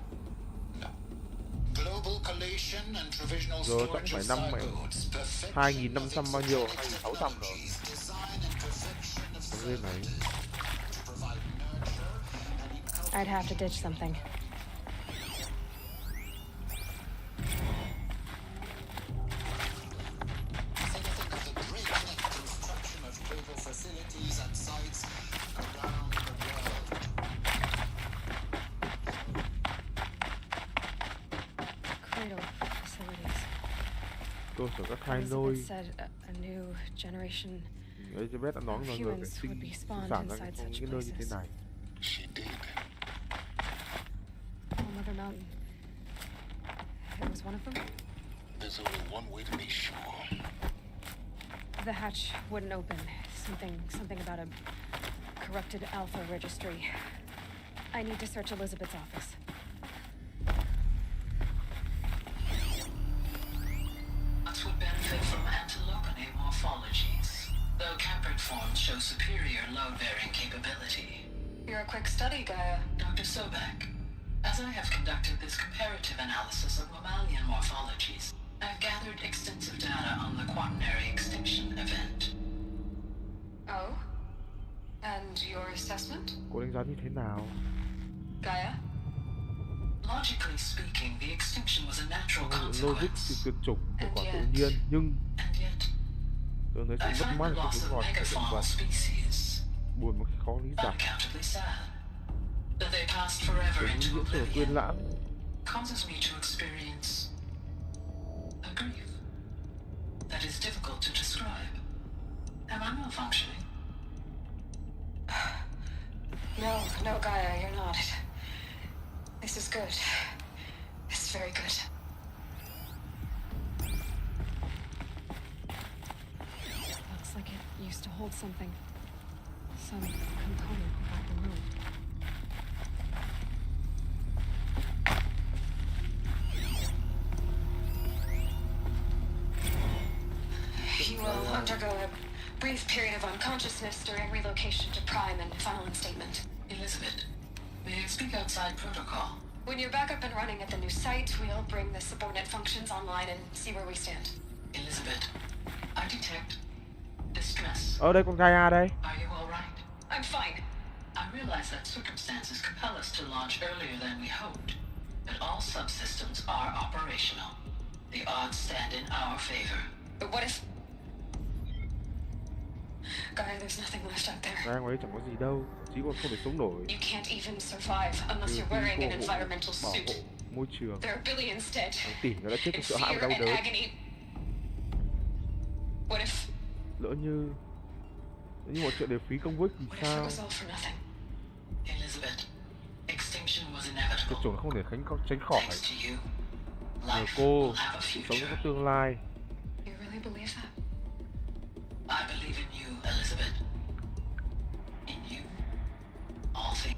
No. Global collation and provisional Giờ chắc storage phải of năm zygotes, perfection 2.500 bao nhiêu, of 2.600 rồi. design and perfection of Cái game này. to provide nurture and I'd have to ditch something. construction of global facilities and sites around the world. Cradle facilities. Cơ sở các thai nôi. Elizabeth said a new generation Elizabeth đã nói mọi người phải sinh sản ra những cái nơi như thế này. She did. Mother Mountain. It was one of them? There's only one way to be sure. The hatch wouldn't open. Something about a corrupted alpha registry. I need to search Elizabeth's office. Plants would benefit from antilopine morphologies, though caprid forms show superior load-bearing capability. You're a quick study, Gaia. Dr. Sobek, as I have conducted this comparative analysis of mammalian morphologies, I've gathered extensive data on the quaternary extinction event. Oh? And your assessment? Cô đánh giá như thế nào? Gaia? Logically speaking, the extinction was a natural Logic consequence. thì tuyệt chủng hiệu quả tự nhiên, nhưng And yet, tôi thấy I sự mất find mát the trong loss sinh of hoạt của động megafaunal vật species buồn mà khó lý giải. unaccountably sad. That they passed forever Những into diễn sở quên oblivion lãng. causes me to experience a grief that is difficult to describe. Am I malfunctioning? No, Gaia, you're not. This is good. This is very good. Looks like it used to hold something. Some component got removed. You will undergo a brief period of unconsciousness during relocation to Prime and final instatement. Elizabeth, may I speak outside protocol? When you're back up and running at the new site, we'll bring the subordinate functions online and see where we stand. Elizabeth, I detect distress. Ở đây con Gaia đây. Are you all right? I'm fine. I realize that circumstances compel us to launch earlier than we hoped, but all subsystems are operational. The odds stand in our favor. But what if... Gaia, there's nothing left out there. Gaia ngoài đây chẳng có gì đâu, chỉ còn không thể sống nổi. You can't even survive unless you're wearing an environmental suit. Môi trường. There are billions dead. Hàng tỷ người đã chết trong In sợ hãi và fear đau and đớn. agony. What if... Lỡ như mọi chuyện đều phí công vích thì What if it sao? was all for nothing? Elizabeth, extinction was inevitable. Tuyệt chủng không thể tránh khỏi. Thanks to you, Nhờ life cô, will have a cuộc sống future. có tương lai. You really believe that? I believe in you, Elizabeth. In you, all things.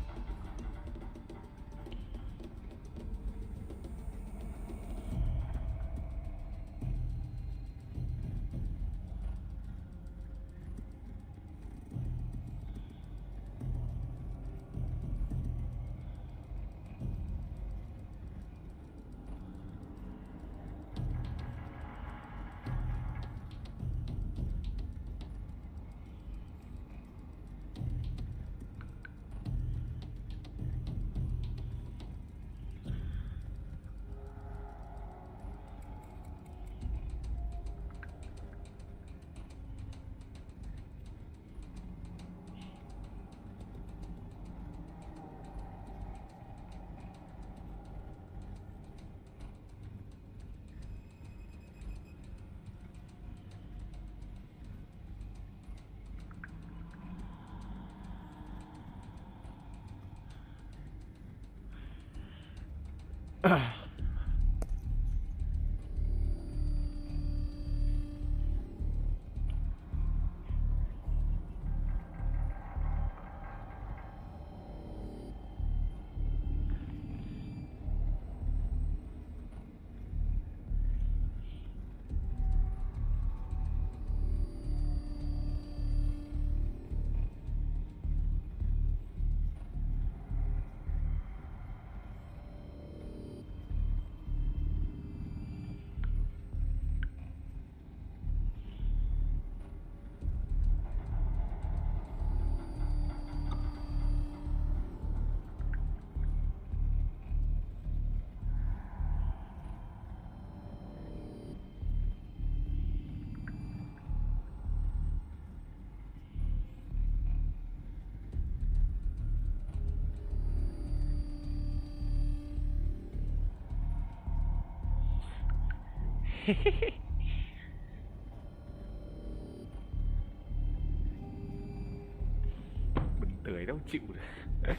Bình tươi đâu chịu được.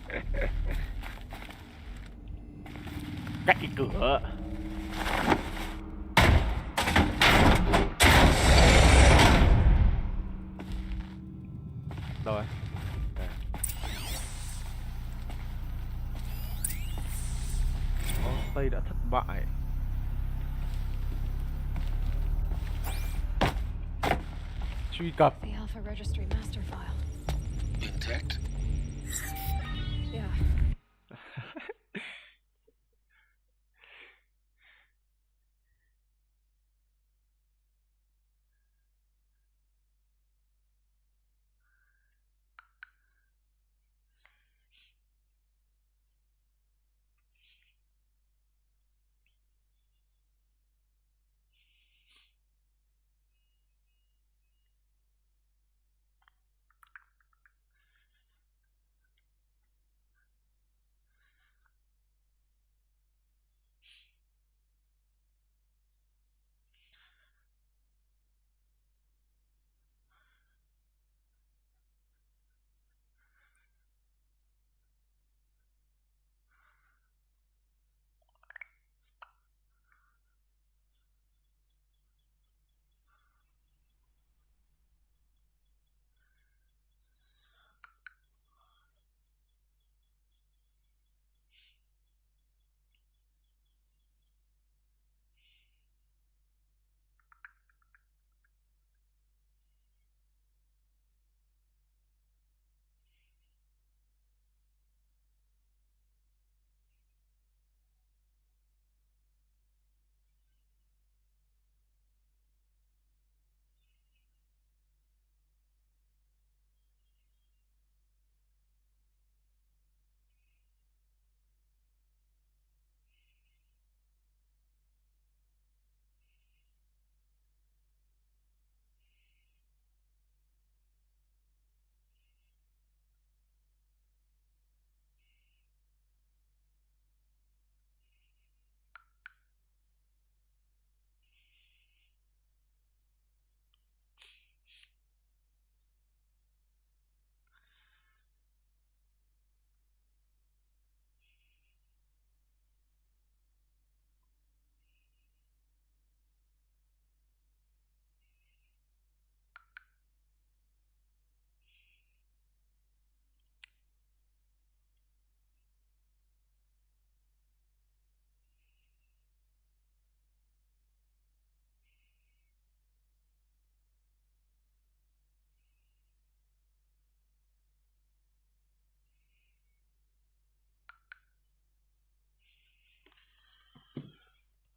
Cậy cửa. Rồi. Tây đã thất bại. Truy cập. The Alpha Registry master file. Intact? Yeah.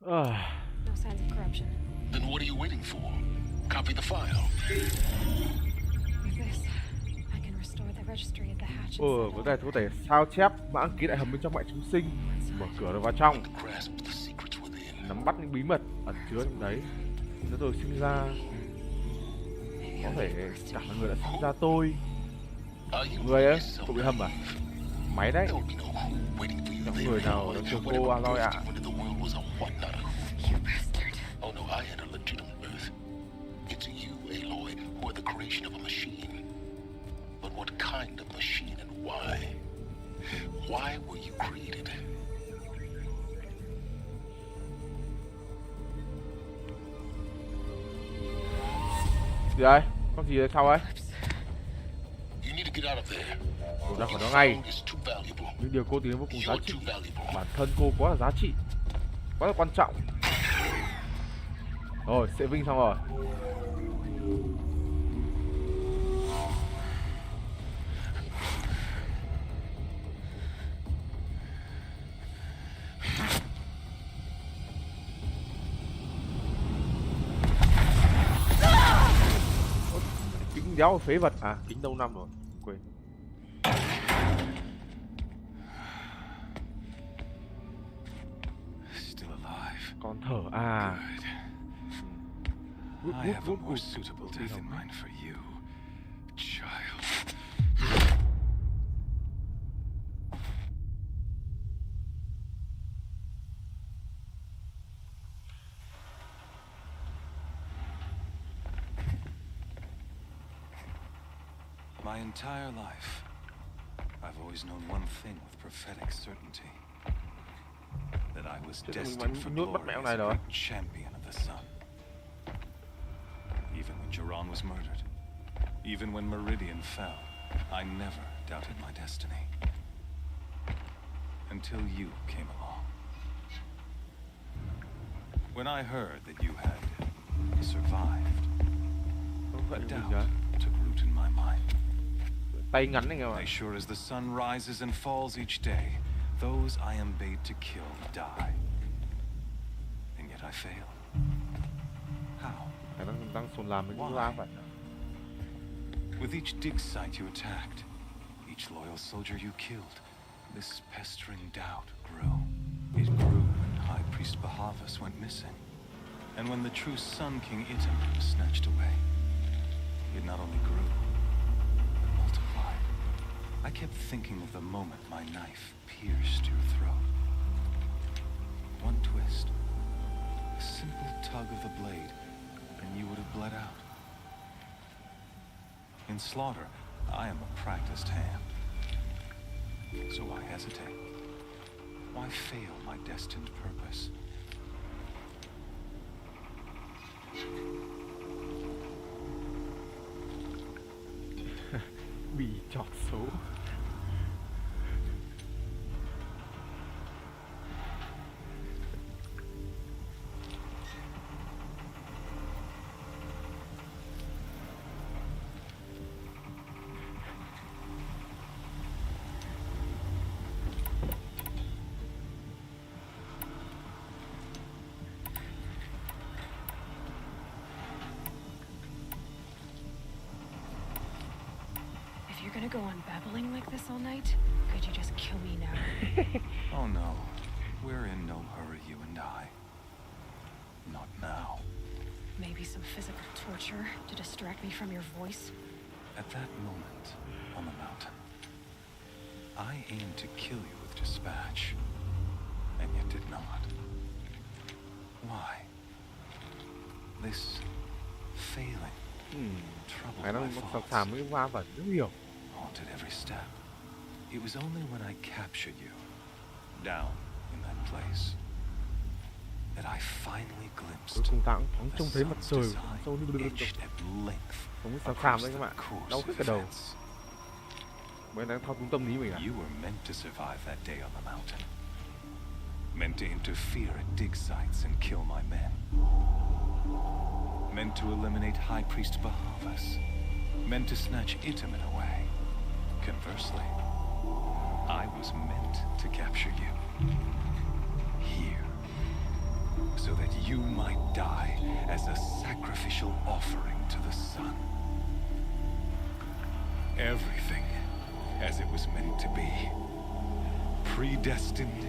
No signs of corruption. Then what are you waiting for? Copy the file. With this, I can restore the registry at the hatch. Cái này có thể sao chép mã đăng ký đại hầm bên trong mẹ chúng sinh, mở cửa nó vào trong, nắm bắt những bí mật ẩn chứa trong đấy. Nếu tôi sinh ra, có thể cả là người đã sinh ra tôi. Người ấy, cậu bị hầm à? Máy đấy. Chẳng người nào đang trường cô Aloy ạ. Oh no, I had a legitimate birth. It's you, Aloy, who are the creation of a machine. But what kind of machine and why? Why were you created? Gì đây? Con gì sau ấy? You need to get out of there. Cô ra khỏi đó ngay. Những điều cô tìm vô cùng giá trị. Bản thân cô quá là giá trị, quá là quan trọng. Rồi, sẽ vinh xong rồi. Kính đéo phế vật à? Kính đâu năm rồi? Quên. Còn thở à? I have a more suitable death in mind for you, child. My entire life, I've always known one thing with prophetic certainty. That I was destined for glory as a champion of the sun. Even when Geron was murdered, even when Meridian fell, I never doubted my destiny. Until you came along. When I heard that you had survived, a doubt took root in my mind. As sure as the sun rises and falls each day, those I am bade to kill die. And yet I fail. How? Why? With each dig site you attacked, each loyal soldier you killed, this pestering doubt grew. It grew when High Priest Bahavas went missing. And when the true Sun King Item was snatched away, it not only grew, but multiplied. I kept thinking of the moment my knife pierced your throat. One twist, a simple tug of the blade, and you would have bled out. In slaughter, I am a practiced hand. So why hesitate? Why fail my destined purpose? Bị chọt số. If you're gonna go on babbling like this all night, could you just kill me now? Oh no, we're in no hurry, you and I. Not now. Maybe some physical torture to distract me from your voice? At that moment, on the mountain, I aimed to kill you with dispatch, and yet did not. Why? This failing troubled my thoughts. Haunted every step. It was only when I captured you, down in that place, that I finally glimpsed the sun's design etched at length across the course of events. You were meant to survive that day on the mountain. Meant to interfere at dig sites and kill my men. Meant to eliminate High Priest Bahavas. Meant to snatch Itamen away. Conversely, I was meant to capture you. Here. so that you might die as a sacrificial offering to the sun. Everything as it was meant to be. Predestined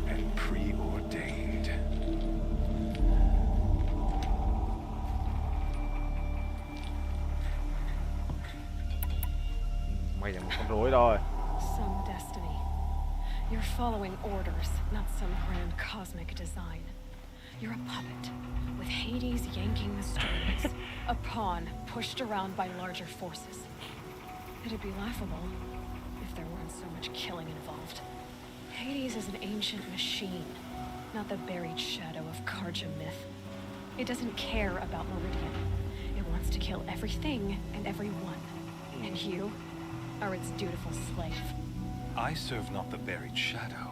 and preordained. Mày là một con rối rồi. Some destiny. You're following orders, not some grand cosmic design. You're a puppet, with Hades yanking the strings, a pawn pushed around by larger forces. It'd be laughable if there weren't so much killing involved. Hades is an ancient machine, not the buried shadow of Karja myth. It doesn't care about Meridian. It wants to kill everything and everyone. And you are its dutiful slave. I serve not the buried shadow,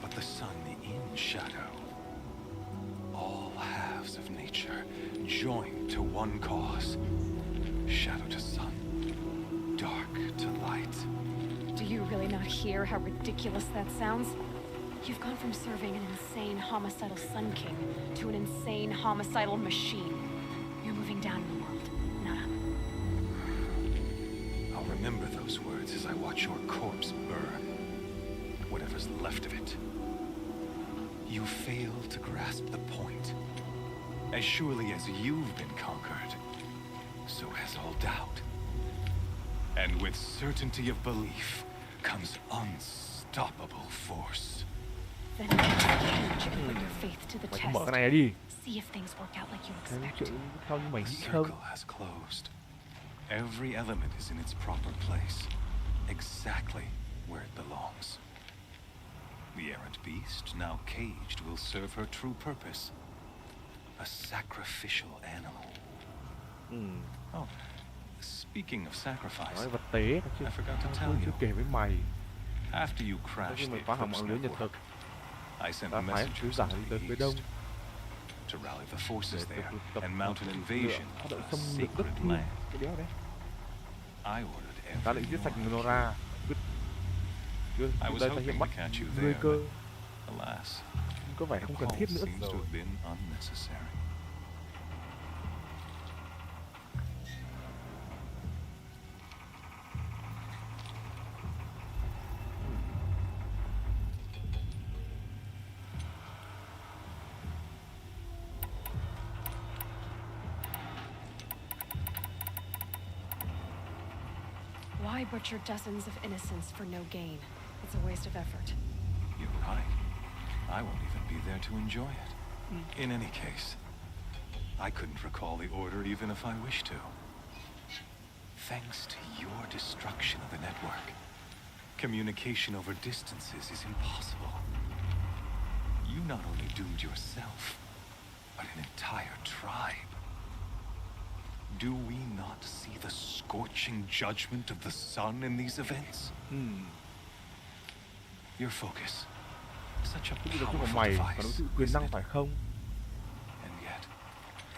but the sun in shadow. All halves of nature joined to one cause. Shadow to sun, dark to light. Do you really not hear how ridiculous that sounds? You've gone from serving an insane homicidal Sun King to an insane homicidal machine. You're moving down in the world, not up. I'll remember those words as I watch your corpse burn. Whatever's left of it. You fail to grasp the point. As surely as you've been conquered, so has all doubt. And with certainty of belief comes unstoppable force. Then you put your faith to the Mày test. mở cái này ra đi. See if things work out like you Cái expect. chuyện theo như mày The nghĩ không? circle has closed. Every element is in its proper place, exactly where it belongs. The errant beast, now caged, will serve her true purpose. A sacrificial animal. Oh, speaking of sacrifice, Nói vật tế, I forgot to tell chưa you. kể với mày. After you Sau crashed khi the mày phá hỏng Eclipse mạng lưới nhật network, thực, I sent ta phái sứ messengers giả into đi the tới phía east đông to rally the forces để there tập and mount an invasion phát of động a xâm lược đất sacred thiên. land. Cái đéo đấy. I ordered Ta định every giết sạch Nora Nora. Đưa I đây was ta hoping hiện to bắt catch you người there, cơ. but alas, Có vẻ the không cần call thiết nữa seems to rồi. have been unnecessary. Why butcher dozens of innocents for no gain? It's a waste of effort. You're right. I won't even be there to enjoy it. In any case, I couldn't recall the order even if I wished to. Thanks to your destruction of the network, communication over distances is impossible. You not only doomed yourself, but an entire tribe. Do we not see the scorching judgment of the sun in these events? Your focus. Such a Cái gì đó của powerful mày, có đối device, tượng quyền isn't năng it? phải không? And yet,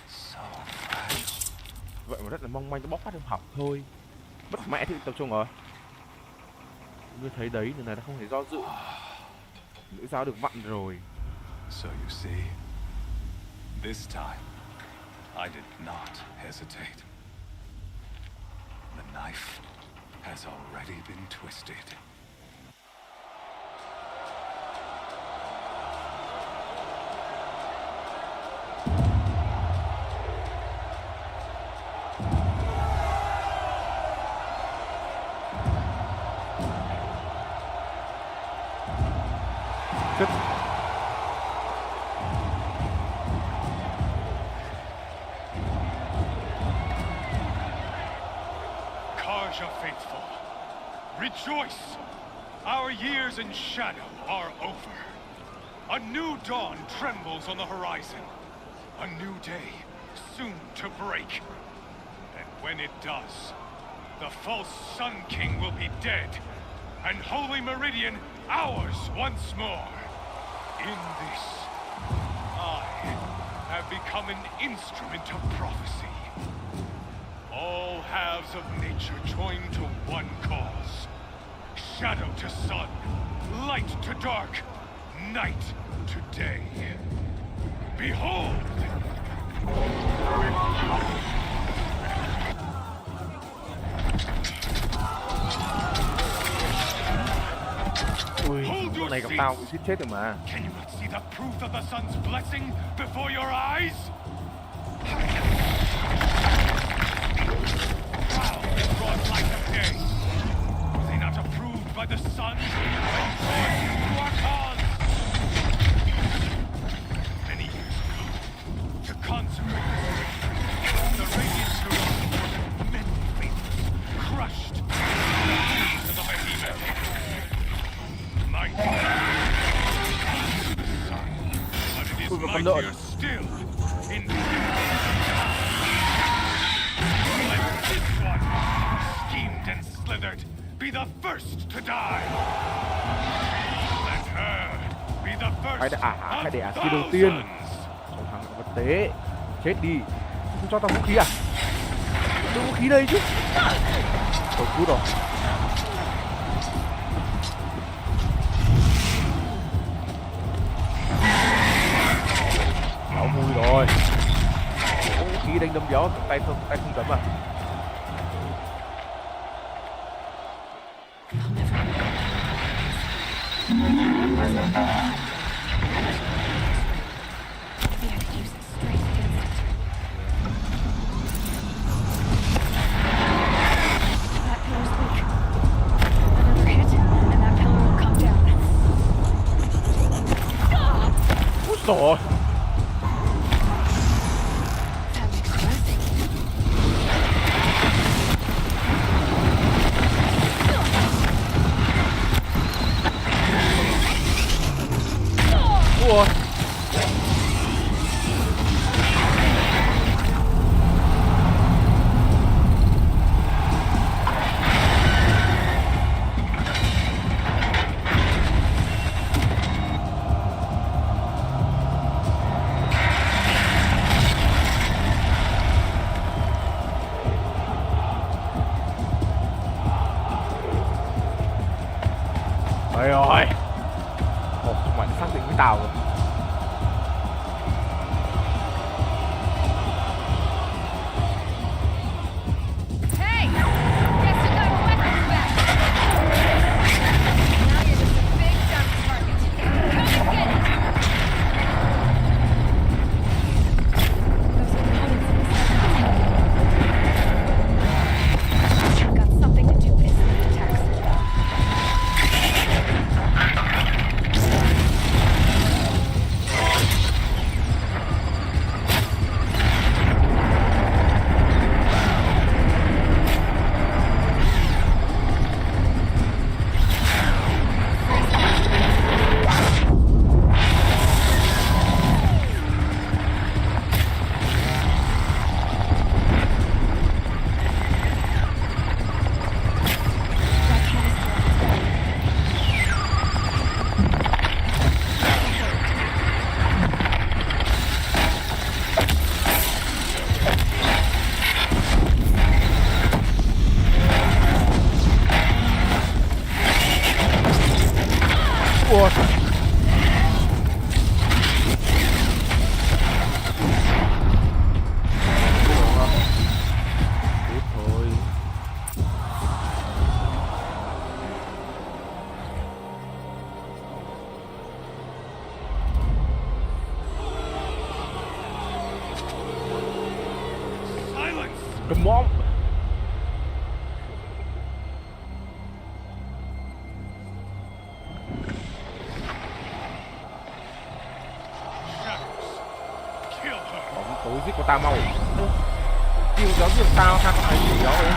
so fragile. Vậy mà rất là mong manh nó bóc phát trong học thôi. Bất mẹ thì tập trung rồi. Ngươi thấy đấy, người này đã không thể do dự. Nữ giáo được vặn rồi. So you see, this time, I did not hesitate. The knife has already been twisted. Good. Karja faithful, rejoice! Our years in shadow are over. A new dawn trembles on the horizon. A new day soon to break. And when it does, the false Sun King will be dead, and Holy Meridian ours once more. In this, I have become an instrument of prophecy. All halves of nature join to one cause. Shadow to sun, light to dark, night to day. Behold! Ui, con này gặp tao cũng suýt chết rồi mà. Can you not see the proof of the sun's blessing before your eyes? Wow, it brought light of day. Were they not approved by the sun and joined to our cause? Many years ago, to consummate this, the radiant Jerusalem ordered many faithfuls crushed in the hands of the behemoth. Mighty the sun, but it is mightier still in let this one, schemed and slithered, be the first to die. Let her be the first hãy để Siêu đầu tiên. Còn thằng vật tế chết đi. Không cho tao vũ khí à? Đưa vũ khí đây chứ. Thôi cút rồi. Đau mùi rồi. Có vũ khí đánh đâm gió, tay không cấm à? Rồi. Ủa. Trời ơi. Ồ, mày xác định với tao rồi. Ủa. Tiếp thôi. Come on. Tối giết của tao mau. Tiêu gió giết tao sao không thấy gì đó vậy?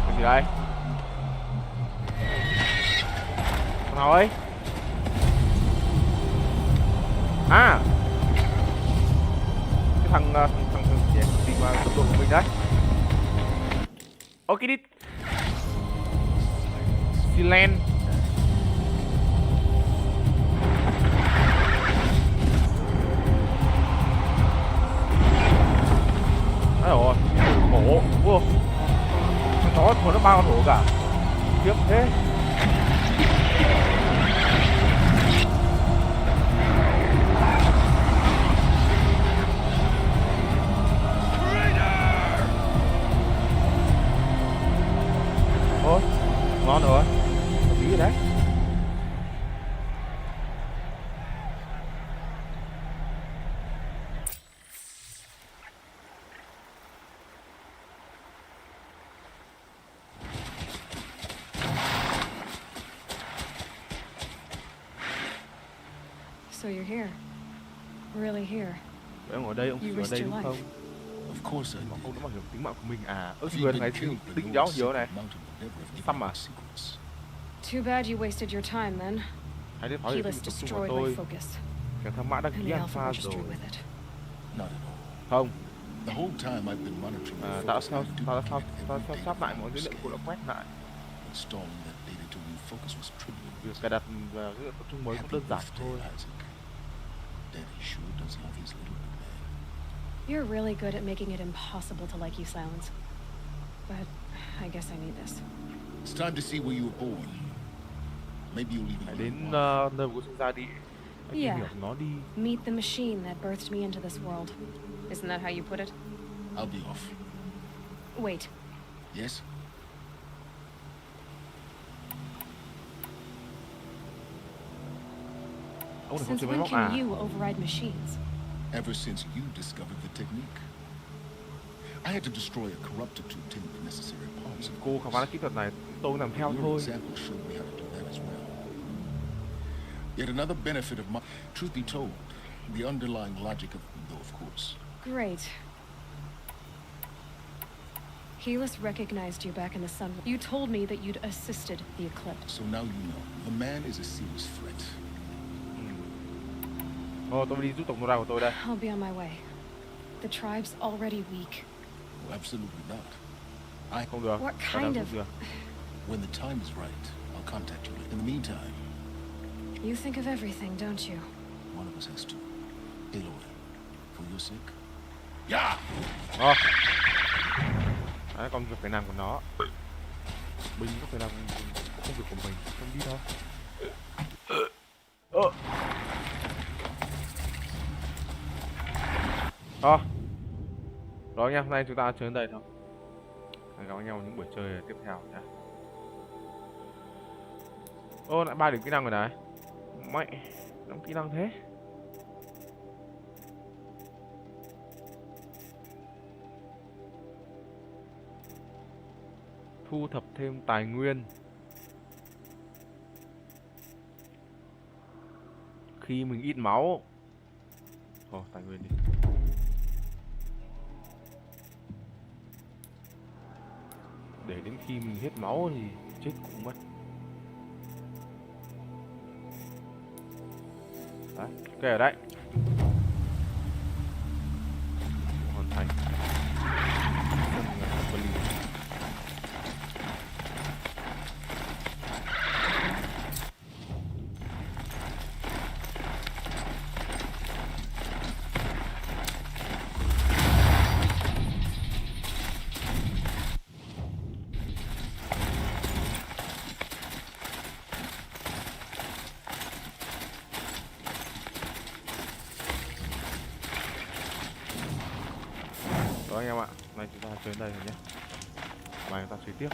Cái gì đây? Thôi. À. Cái thằng gì mà tốc độ của mình đấy. Ok đi. Zealand. Đấy rồi, hổ. Wow. Nó thôi nó 3 con hổ cả. Khiếp thế. Ôi, ngon rồi. Tí rồi đấy. So you're here. Really here. Ông ở đây, ông You ở risked đây your đúng life. không? Of course I Ông did. đã bảo hiểm tính mạng của mình à? If Người you'd ngày been xưa killed, the tính giáo Lord's nhiều này. secret mountain would never have given Xăm me à? the secrets. Too bad you wasted your time then. Hãy đến pháo để Keyless tập trung vào destroyed my tôi. focus. Kèm theo mã đăng And ký the Alpha alpha registry rồi. with it. Not at all. Không. The whole time I've been monitoring À, your ta đã focus sao and ta đã duplicating sắp lại everything mọi dữ liệu cô đã quét lại. Installing that data to refocus was trivial. Việc cài đặt và dữ liệu tập trung mới cũng đơn giản thôi. Daddy sure does love his little man. You're really good at making it impossible to like you, Silence. But I guess I need this. It's time to see where you were born. Maybe you'll even Hãy learn đến why. nơi của sinh ra đi. Hãy tìm Yeah. hiểu nó đi. Meet the machine that birthed me into this world. Isn't that how you put it? I'll be off. Wait. Yes? Ông Since when can you override machines? Ever since you discovered the technique. I had to destroy a corruptor to obtain the necessary parts. Cô khám phá kỹ thuật này, tôi làm theo Your thôi. example showed me how to do that as well. Yet another benefit of my... Truth be told, the underlying logic of... though, of course. Great. Keyless recognized you back in the sun. You told me that you'd assisted the eclipse. So now you know. The man is a serious threat. Tôi đi giúp tổng ra của tôi đây. I'll be on my way. The tribe's already weak. Oh, absolutely not. Không được. What Tôi đang kind giúp of... được. When the time is right, I'll contact you. In the meantime, You think of everything, don't you? one of us has to. Aloy, for your sake. Yeah. Đấy, còn việc phải làm của nó. Bình có phải làm công việc của mình, không đi đâu. Đó nha, hôm nay chúng ta chơi đến đây thôi. Hẹn gặp nhau những buổi chơi tiếp theo nhé. Lại 3 điểm kỹ năng rồi này. Mẹ, đóng kỹ năng thế. Thu thập thêm tài nguyên. Khi mình ít máu. Tài nguyên đi. Để đến khi mình hết máu thì chết cũng mất. Đấy, ok ở đấy. Hoàn thành. Đó anh em ạ, nay chúng ta chơi đến đây rồi nhé. Mai chúng ta chơi tiếp.